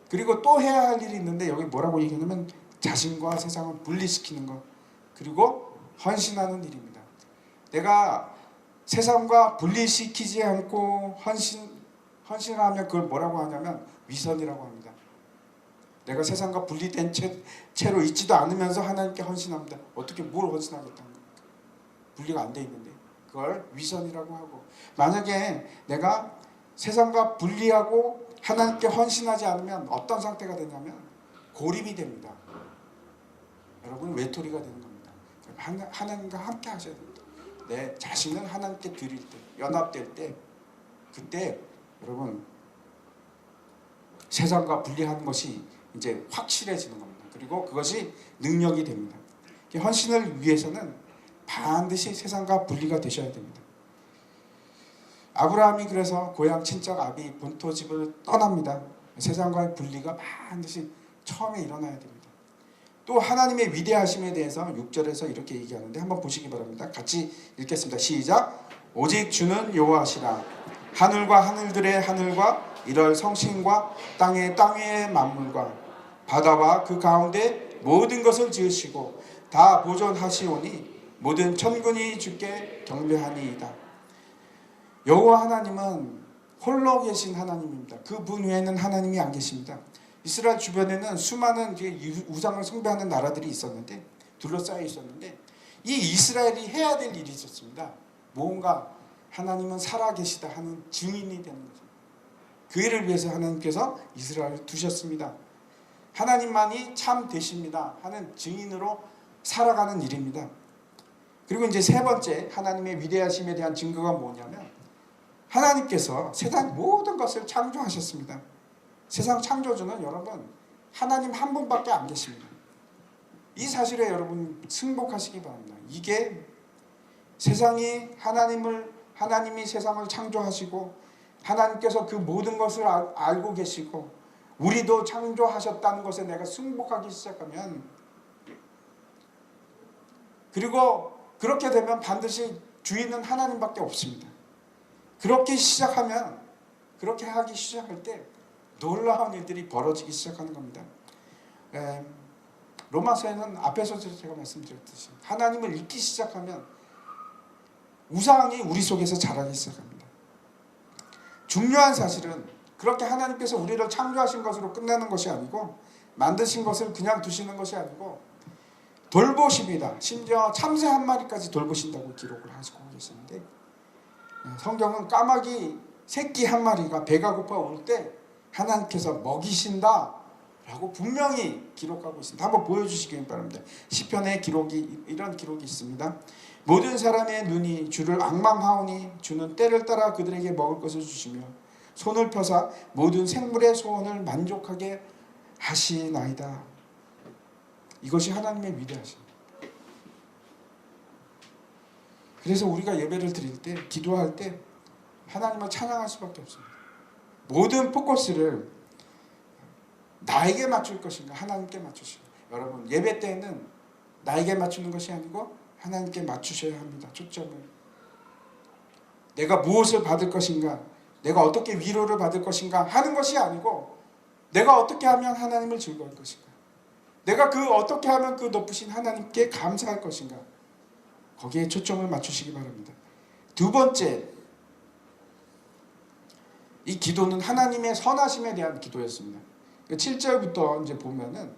그리고 또 해야 할 일이 있는데, 여기 뭐라고 얘기하냐면 자신과 세상을 분리시키는 것, 그리고 헌신하는 일입니다. 내가 세상과 분리시키지 않고 헌신을 하면 그걸 뭐라고 하냐면 위선이라고 합니다. 내가 세상과 분리된 채로 있지도 않으면서 하나님께 헌신합니다. 어떻게 뭘 헌신하겠다는 겁니까? 분리가 안 돼 있는데. 그걸 위선이라고 하고, 만약에 내가 세상과 분리하고 하나님께 헌신하지 않으면 어떤 상태가 되냐면 고립이 됩니다. 여러분, 외톨이가 되는 겁니다. 하나님과 함께 하셔야 됩니다. 내 자신을 하나님께 드릴 때, 연합될 때, 그때 여러분 세상과 분리하는 것이 이제 확실해지는 겁니다. 그리고 그것이 능력이 됩니다. 헌신을 위해서는 반드시 세상과 분리가 되셔야 됩니다. 아브라함이 그래서 고향 친척 아비 본토집을 떠납니다. 세상과의 분리가 반드시 처음에 일어나야 됩니다. 또 하나님의 위대하심에 대해서 6절에서 이렇게 얘기하는데 한번 보시기 바랍니다. 같이 읽겠습니다. 시작. 오직 주는 여호와시라. 하늘과 하늘들의 하늘과 이럴 성신과 땅의 땅 위의 만물과 바다와 그 가운데 모든 것을 지으시고 다 보존하시오니 모든 천군이 주께 경배하니이다. 여호와 하나님은 홀로 계신 하나님입니다. 그분 외에는 하나님이 안 계십니다. 이스라엘 주변에는 수많은 우상을 숭배하는 나라들이 있었는데, 둘러싸여 있었는데, 이 이스라엘이 해야 될 일이 있었습니다. 뭔가 하나님은 살아계시다 하는 증인이 되는 거죠. 그 일을 위해서 하나님께서 이스라엘을 두셨습니다. 하나님만이 참 되십니다 하는 증인으로 살아가는 일입니다. 그리고 이제 세 번째 하나님의 위대하심에 대한 증거가 뭐냐면 하나님께서 세상 모든 것을 창조하셨습니다. 세상 창조주는 여러분 하나님 한 분밖에 안 계십니다. 이 사실에 여러분 승복하시기 바랍니다. 이게 세상이 하나님이 세상을 창조하시고 하나님께서 그 모든 것을 알고 계시고 우리도 창조하셨다는 것에 내가 승복하기 시작하면, 그리고 그렇게 되면 반드시 주인은 하나님밖에 없습니다. 그렇게 하기 시작할 때 놀라운 일들이 벌어지기 시작하는 겁니다. 로마서에는 앞에서 제가 말씀드렸듯이 하나님을 잊기 시작하면 우상이 우리 속에서 자라기 시작합니다. 중요한 사실은 그렇게 하나님께서 우리를 창조하신 것으로 끝내는 것이 아니고, 만드신 것을 그냥 두시는 것이 아니고 돌보십니다. 심지어 참새 한 마리까지 돌보신다고 기록을 하시고 계시는데, 성경은 까마귀 새끼 한 마리가 배가 고파 올 때 하나님께서 먹이신다 라고 분명히 기록하고 있습니다. 한번 보여주시기 바랍니다. 시편에 이런 기록이 있습니다. 모든 사람의 눈이 주를 앙망하오니 주는 때를 따라 그들에게 먹을 것을 주시며 손을 펴사 모든 생물의 소원을 만족하게 하시나이다. 이것이 하나님의 위대하십니다. 그래서 우리가 예배를 드릴 때, 기도할 때 하나님을 찬양할 수밖에 없습니다. 모든 포커스를 나에게 맞출 것인가 하나님께 맞추시고, 여러분 예배 때는 나에게 맞추는 것이 아니고 하나님께 맞추셔야 합니다. 초점을. 내가 무엇을 받을 것인가, 내가 어떻게 위로를 받을 것인가 하는 것이 아니고, 내가 어떻게 하면 하나님을 즐거워할 것인가, 내가 어떻게 하면 그 높으신 하나님께 감사할 것인가, 거기에 초점을 맞추시기 바랍니다. 두 번째, 이 기도는 하나님의 선하심에 대한 기도였습니다. 7절부터 이제 보면은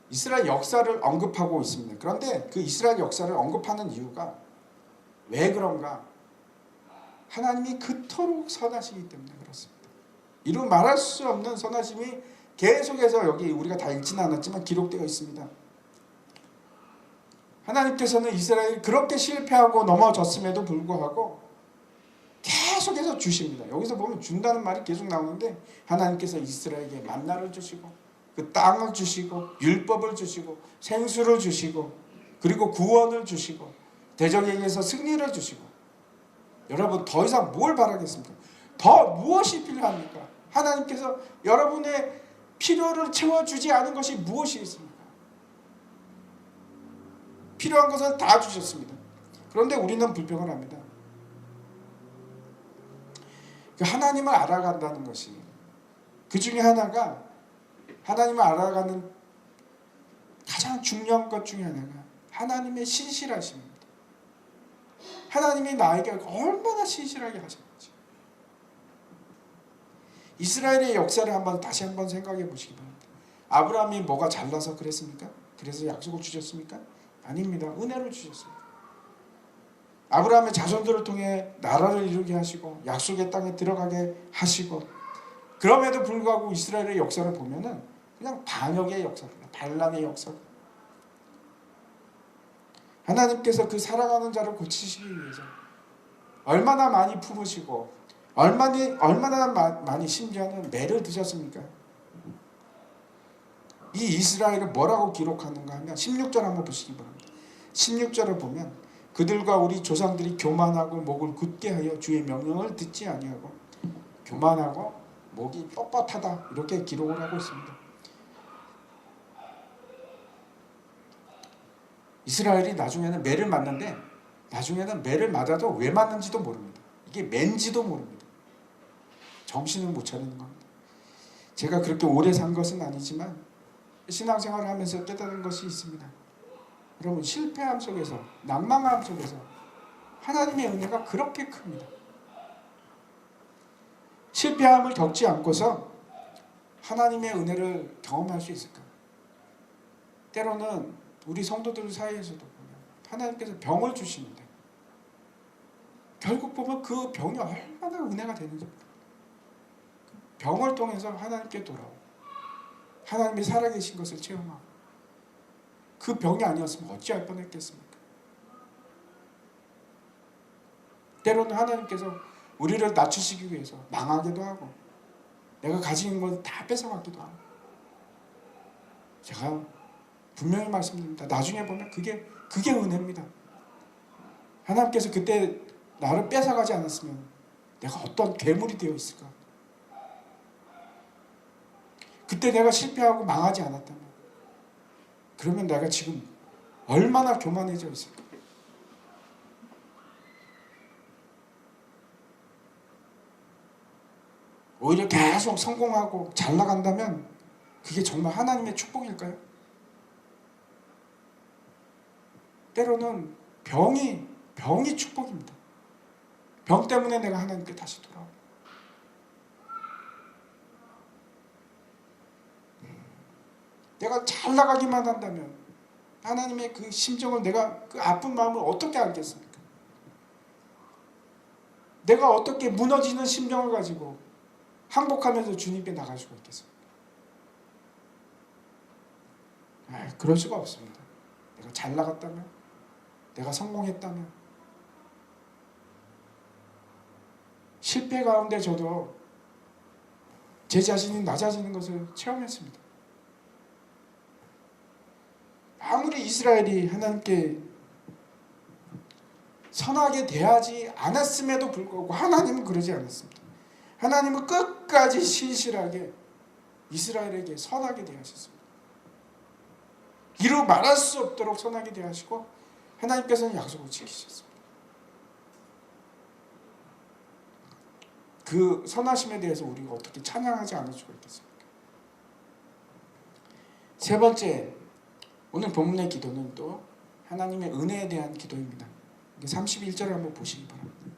이스라엘 역사를 언급하고 있습니다. 그런데 그 이스라엘 역사를 언급하는 이유가 왜 그런가? 하나님이 그토록 선하시기 때문에 그렇습니다. 이루 말할 수 없는 선하심이 계속해서 여기 우리가 다 읽지는 않았지만 기록되어 있습니다. 하나님께서는 이스라엘이 그렇게 실패하고 넘어졌음에도 불구하고 계속해서 주십니다. 여기서 보면 준다는 말이 계속 나오는데, 하나님께서 이스라엘에게 만나를 주시고 그 땅을 주시고 율법을 주시고 생수를 주시고 그리고 구원을 주시고 대적에게서 승리를 주시고, 여러분 더 이상 뭘 바라겠습니까? 더 무엇이 필요합니까? 하나님께서 여러분의 필요를 채워주지 않은 것이 무엇이 있습니까? 필요한 것을 다 주셨습니다. 그런데 우리는 불평을 합니다. 하나님을 알아간다는 것이, 그 중에 하나가, 하나님을 알아가는 가장 중요한 것 중에 하나가 하나님의 신실하심입니다. 하나님이 나에게 얼마나 신실하게 하셨는지. 이스라엘의 역사를 다시 한번 생각해 보시기 바랍니다. 아브라함이 뭐가 잘나서 그랬습니까? 그래서 약속을 주셨습니까? 아닙니다. 은혜를 주셨습니다. 아브라함의 자손들을 통해 나라를 이루게 하시고 약속의 땅에 들어가게 하시고, 그럼에도 불구하고 이스라엘의 역사를 보면은 그냥 반역의 역사입니다. 반란의 역사. 하나님께서 그 살아가는 자를 고치시기 위해서 얼마나 많이 품으시고 얼마나 많이 심지어는 매를 드셨습니까? 이 이스라엘을 뭐라고 기록하는가 하면 16절 한번 보시기 바랍니다. 16절을 보면 그들과 우리 조상들이 교만하고 목을 굳게 하여 주의 명령을 듣지 아니하고, 교만하고 목이 뻣뻣하다 이렇게 기록을 하고 있습니다. 이스라엘이 나중에는 매를 맞는데, 나중에는 매를 맞아도 왜 맞는지도 모릅니다. 이게 맨지도 모릅니다. 정신을 못 차리는 겁니다. 제가 그렇게 오래 산 것은 아니지만 신앙생활을 하면서 깨달은 것이 있습니다. 여러분, 실패함 속에서, 낭망함 속에서 하나님의 은혜가 그렇게 큽니다. 실패함을 겪지 않고서 하나님의 은혜를 경험할 수 있을까? 때로는 우리 성도들 사이에서도 보면 하나님께서 병을 주시는데, 결국 보면 그 병이 얼마나 은혜가 되는지, 병을 통해서 하나님께 돌아오고 하나님이 살아계신 것을 체험하고 그 병이 아니었으면 어찌할 뻔했겠습니까? 때로는 하나님께서 우리를 낮추시기 위해서 망하기도 하고 내가 가진 걸 다 뺏어가기도 하고, 제가 분명히 말씀드립니다. 나중에 보면 그게 은혜입니다. 하나님께서 그때 나를 뺏어가지 않았으면 내가 어떤 괴물이 되어 있을까? 그때 내가 실패하고 망하지 않았다면 그러면 내가 지금 얼마나 교만해져 있을까? 오히려 계속 성공하고 잘 나간다면 그게 정말 하나님의 축복일까요? 때로는 병이 축복입니다. 병 때문에 내가 하나님께 다시 돌아오고, 내가 잘 나가기만 한다면 하나님의 그 심정을, 내가 그 아픈 마음을 어떻게 알겠습니까? 내가 어떻게 무너지는 심정을 가지고 항복하면서 주님께 나갈 수가 있겠습니까? 그럴 수가 없습니다. 내가 잘 나갔다면, 내가 성공했다면, 실패 가운데 저도 제 자신이 낮아지는 것을 체험했습니다. 아무리 이스라엘이 하나님께 선하게 대하지 않았음에도 불구하고 하나님은 그러지 않았습니다. 하나님은 끝까지 신실하게 이스라엘에게 선하게 대하셨습니다. 이루 말할 수 없도록 선하게 대하시고 하나님께서는 약속을 지키셨습니다. 그 선하심에 대해서 우리가 어떻게 찬양하지 않을 수가 있겠습니까? 세 번째, 오늘 본문의 기도는 또 하나님의 은혜에 대한 기도입니다. 31절을 한번 보시기 바랍니다.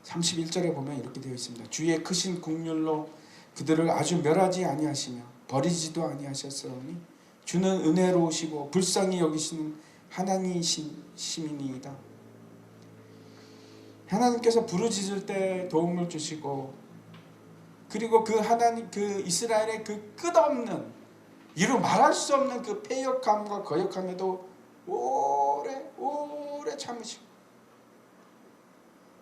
31절에 보면 이렇게 되어 있습니다. 주의 크신 국률로 그들을 아주 멸하지 아니하시며 버리지도 아니하셨사오니 주는 은혜로우시고 불쌍히 여기시는 하나님이시니이다. 하나님께서 부르짖을 때 도움을 주시고, 그리고 그 하나님, 그 이스라엘의 그 끝없는, 이루 말할 수 없는 그 패역함과 거역함에도 오래 참으시고,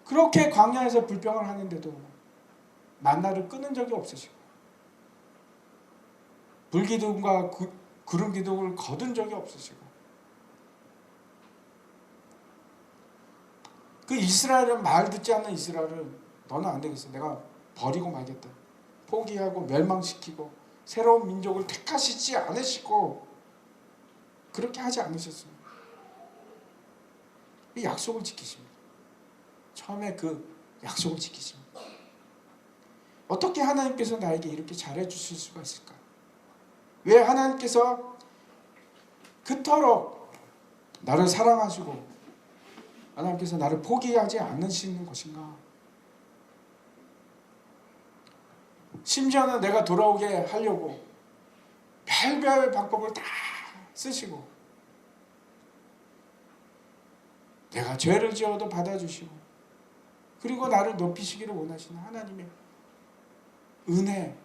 그렇게 광야에서 불평을 하는데도 만나를 끊은 적이 없으시고, 불기둥과 구름 기둥을 거둔 적이 없으시고, 그 이스라엘은 말 듣지 않는 이스라엘을 너는 안 되겠어, 내가 버리고 말겠다, 포기하고 멸망시키고 새로운 민족을 택하시지 않으시고 그렇게 하지 않으셨습니다. 이 약속을 지키십니다. 처음에 그 약속을 지키십니다. 어떻게 하나님께서 나에게 이렇게 잘해주실 수가 있을까? 왜 하나님께서 그토록 나를 사랑하시고 하나님께서 나를 포기하지 않으시는 것인가? 심지어는 내가 돌아오게 하려고 별별 방법을 다 쓰시고, 내가 죄를 지어도 받아주시고, 그리고 나를 높이시기를 원하시는 하나님의 은혜.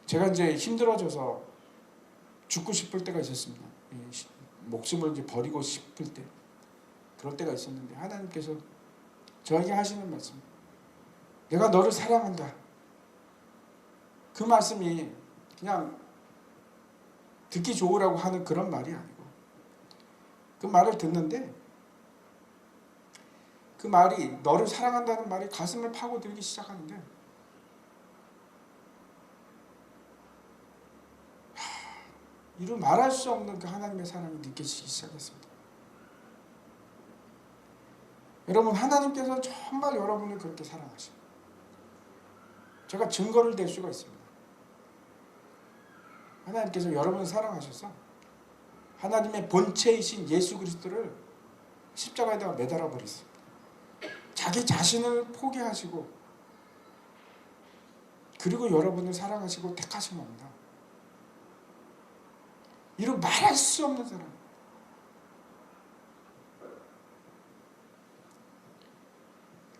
제가 이제 힘들어져서 죽고 싶을 때가 있었습니다. 목숨을 이제 버리고 싶을 때, 그럴 때가 있었는데 하나님께서 저에게 하시는 말씀, 내가 너를 사랑한다. 그 말씀이 그냥 듣기 좋으라고 하는 그런 말이 아니고, 그 말을 듣는데 그 말이, 너를 사랑한다는 말이 가슴을 파고들기 시작하는데 이루 말할 수 없는 그 하나님의 사랑이 느껴지기 시작했습니다. 여러분, 하나님께서 정말 여러분을 그렇게 사랑하십니다. 제가 증거를 댈 수가 있습니다. 하나님께서 여러분을 사랑하셔서 하나님의 본체이신 예수 그리스도를 십자가에다가 매달아 버렸습니다. 자기 자신을 포기하시고, 그리고 여러분을 사랑하시고 택하신 겁니다. 이루 말할 수 없는 사랑.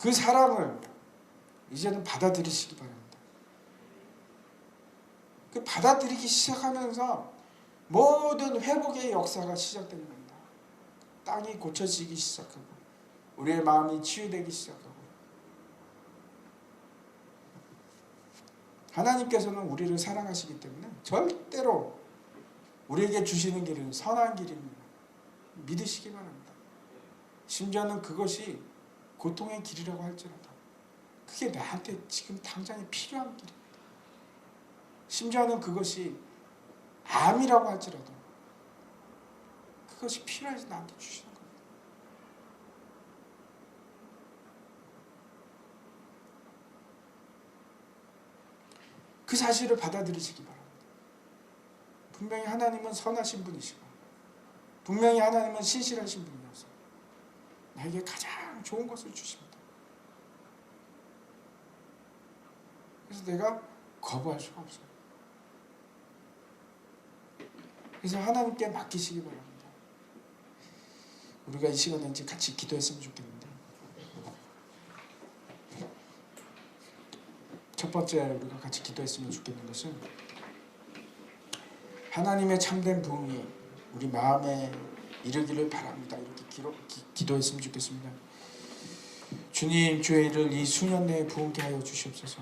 그 사랑을 이제는 받아들이시기 바랍니다. 그 받아들이기 시작하면서 모든 회복의 역사가 시작되는 겁니다. 땅이 고쳐지기 시작하고 우리의 마음이 치유되기 시작하고 하나님께서는 우리를 사랑하시기 때문에 절대로 우리에게 주시는 길은 선한 길입니다. 믿으시기 바랍니다. 심지어는 그것이 고통의 길이라고 할지라도 그게 나한테 지금 당장에 필요한 길입니다. 심지어는 그것이 암이라고 할지라도 그것이 필요해서 나한테 주시는 겁니다. 그 사실을 받아들이시기 바랍니다. 분명히 하나님은 선하신 분이시고 분명히 하나님은 신실하신 분이어서 나에게 가장 좋은 것을 주십니다. 그래서 내가 거부할 수가 없어요. 그래서 하나님께 맡기시기 바랍니다. 우리가 이 시간에 이제 같이 기도했으면 좋겠는데, 첫 번째 우리가 같이 기도했으면 좋겠는 것은 하나님의 참된 부흥이 우리 마음에 이르기를 바랍니다. 이렇게 기도했으면 좋겠습니다. 주님, 주의 일을 이 수년 내에 부흥케 하여 주시옵소서.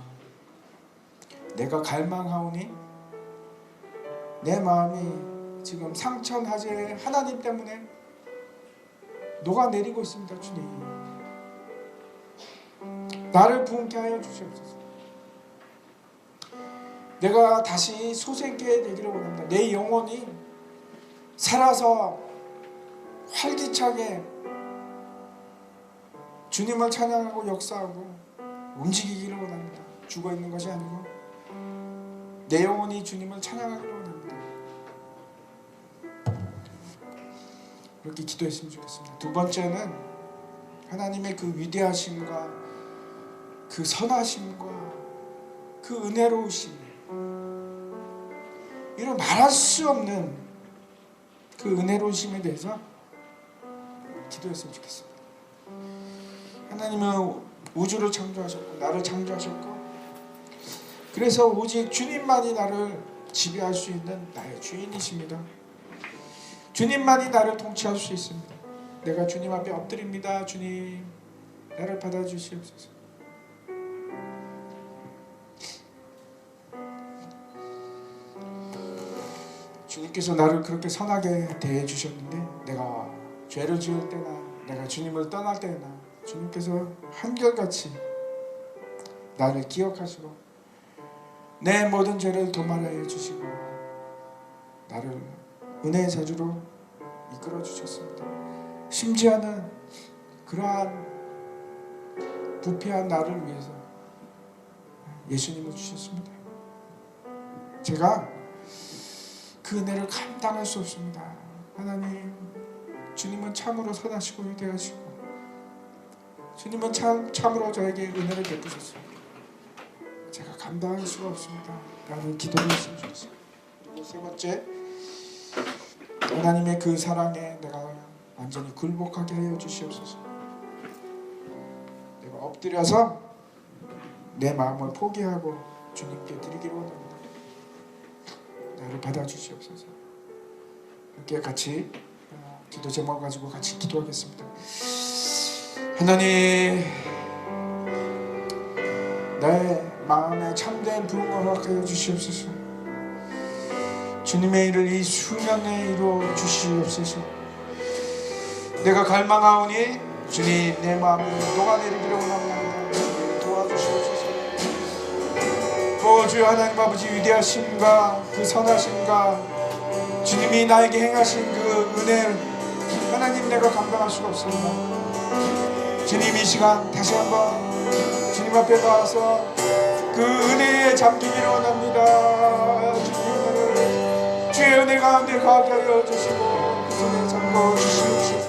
내가 갈망하오니 내 마음이 지금 상처나제 하나님 때문에 녹아내리고 있습니다. 주님, 나를 부흥케 하여 주시옵소서. 내가 다시 소생케 되기를 원합니다. 내 영혼이 살아서 활기차게 주님을 찬양하고 역사하고 움직이기를 원합니다. 죽어있는 것이 아니고 내 영혼이 주님을 찬양하기를 원합니다. 이렇게 기도했으면 좋겠습니다. 두 번째는 하나님의 그 위대하심과 그 선하심과 그 은혜로우심, 이런 말할 수 없는 그 은혜로우심에 대해서 기도했으면 좋겠습니다. 하나님은 우주를 창조하셨고 나를 창조하셨고 그래서 오직 주님만이 나를 지배할 수 있는 나의 주인이십니다. 주님만이 나를 통치할 수 있습니다. 내가 주님 앞에 엎드립니다. 주님, 나를 받아주시옵소서. 주님께서 나를 그렇게 선하게 대해주셨는데 내가 죄를 지을 때나 내가 주님을 떠날 때나 주님께서 한결같이 나를 기억하시고 내 모든 죄를 도말하여 주시고 나를 은혜의 자주로 이끌어 주셨습니다. 심지어는 그러한 부패한 나를 위해서 예수님을 주셨습니다. 제가 그 은혜를 감당할 수 없습니다. 하나님, 주님은 참으로 선하시고 위대하시고 주님은 참으로 저에게 은혜를 베푸셨습니다. 제가 감당할 수가 없습니다. 라는 기도를 했으면 좋겠습니다. 그리고 세 번째, 하나님의 그 사랑에 내가 완전히 굴복하게 하여 주시옵소서. 내가 엎드려서 내 마음을 포기하고 주님께 드리기를 원합니다. 나를 받아주시옵소서. 이렇게 같이 기도 제목 가지고 같이 기도하겠습니다. 하나님, 나의 마음에 참된 부흥을 허락하여 주시옵소서. 주님의 일을 이 수년에 이루어 주시옵소서. 내가 갈망하오니 주님, 내 마음이 녹아내리기를 원합니다. 도와주시옵소서. 주여 하나님 아버지, 위대하심과 그 선하심과 주님이 나에게 행하신 그 은혜를 하나님, 내가 감당할 수가 없습니다. 주님, 이 시간 다시 한번 주님 앞에 나와서 그 은혜에 잠기기를 원합니다. 주님의 은혜 가운데 가게 하여 주시고 그 손에 잡고 주시옵소서.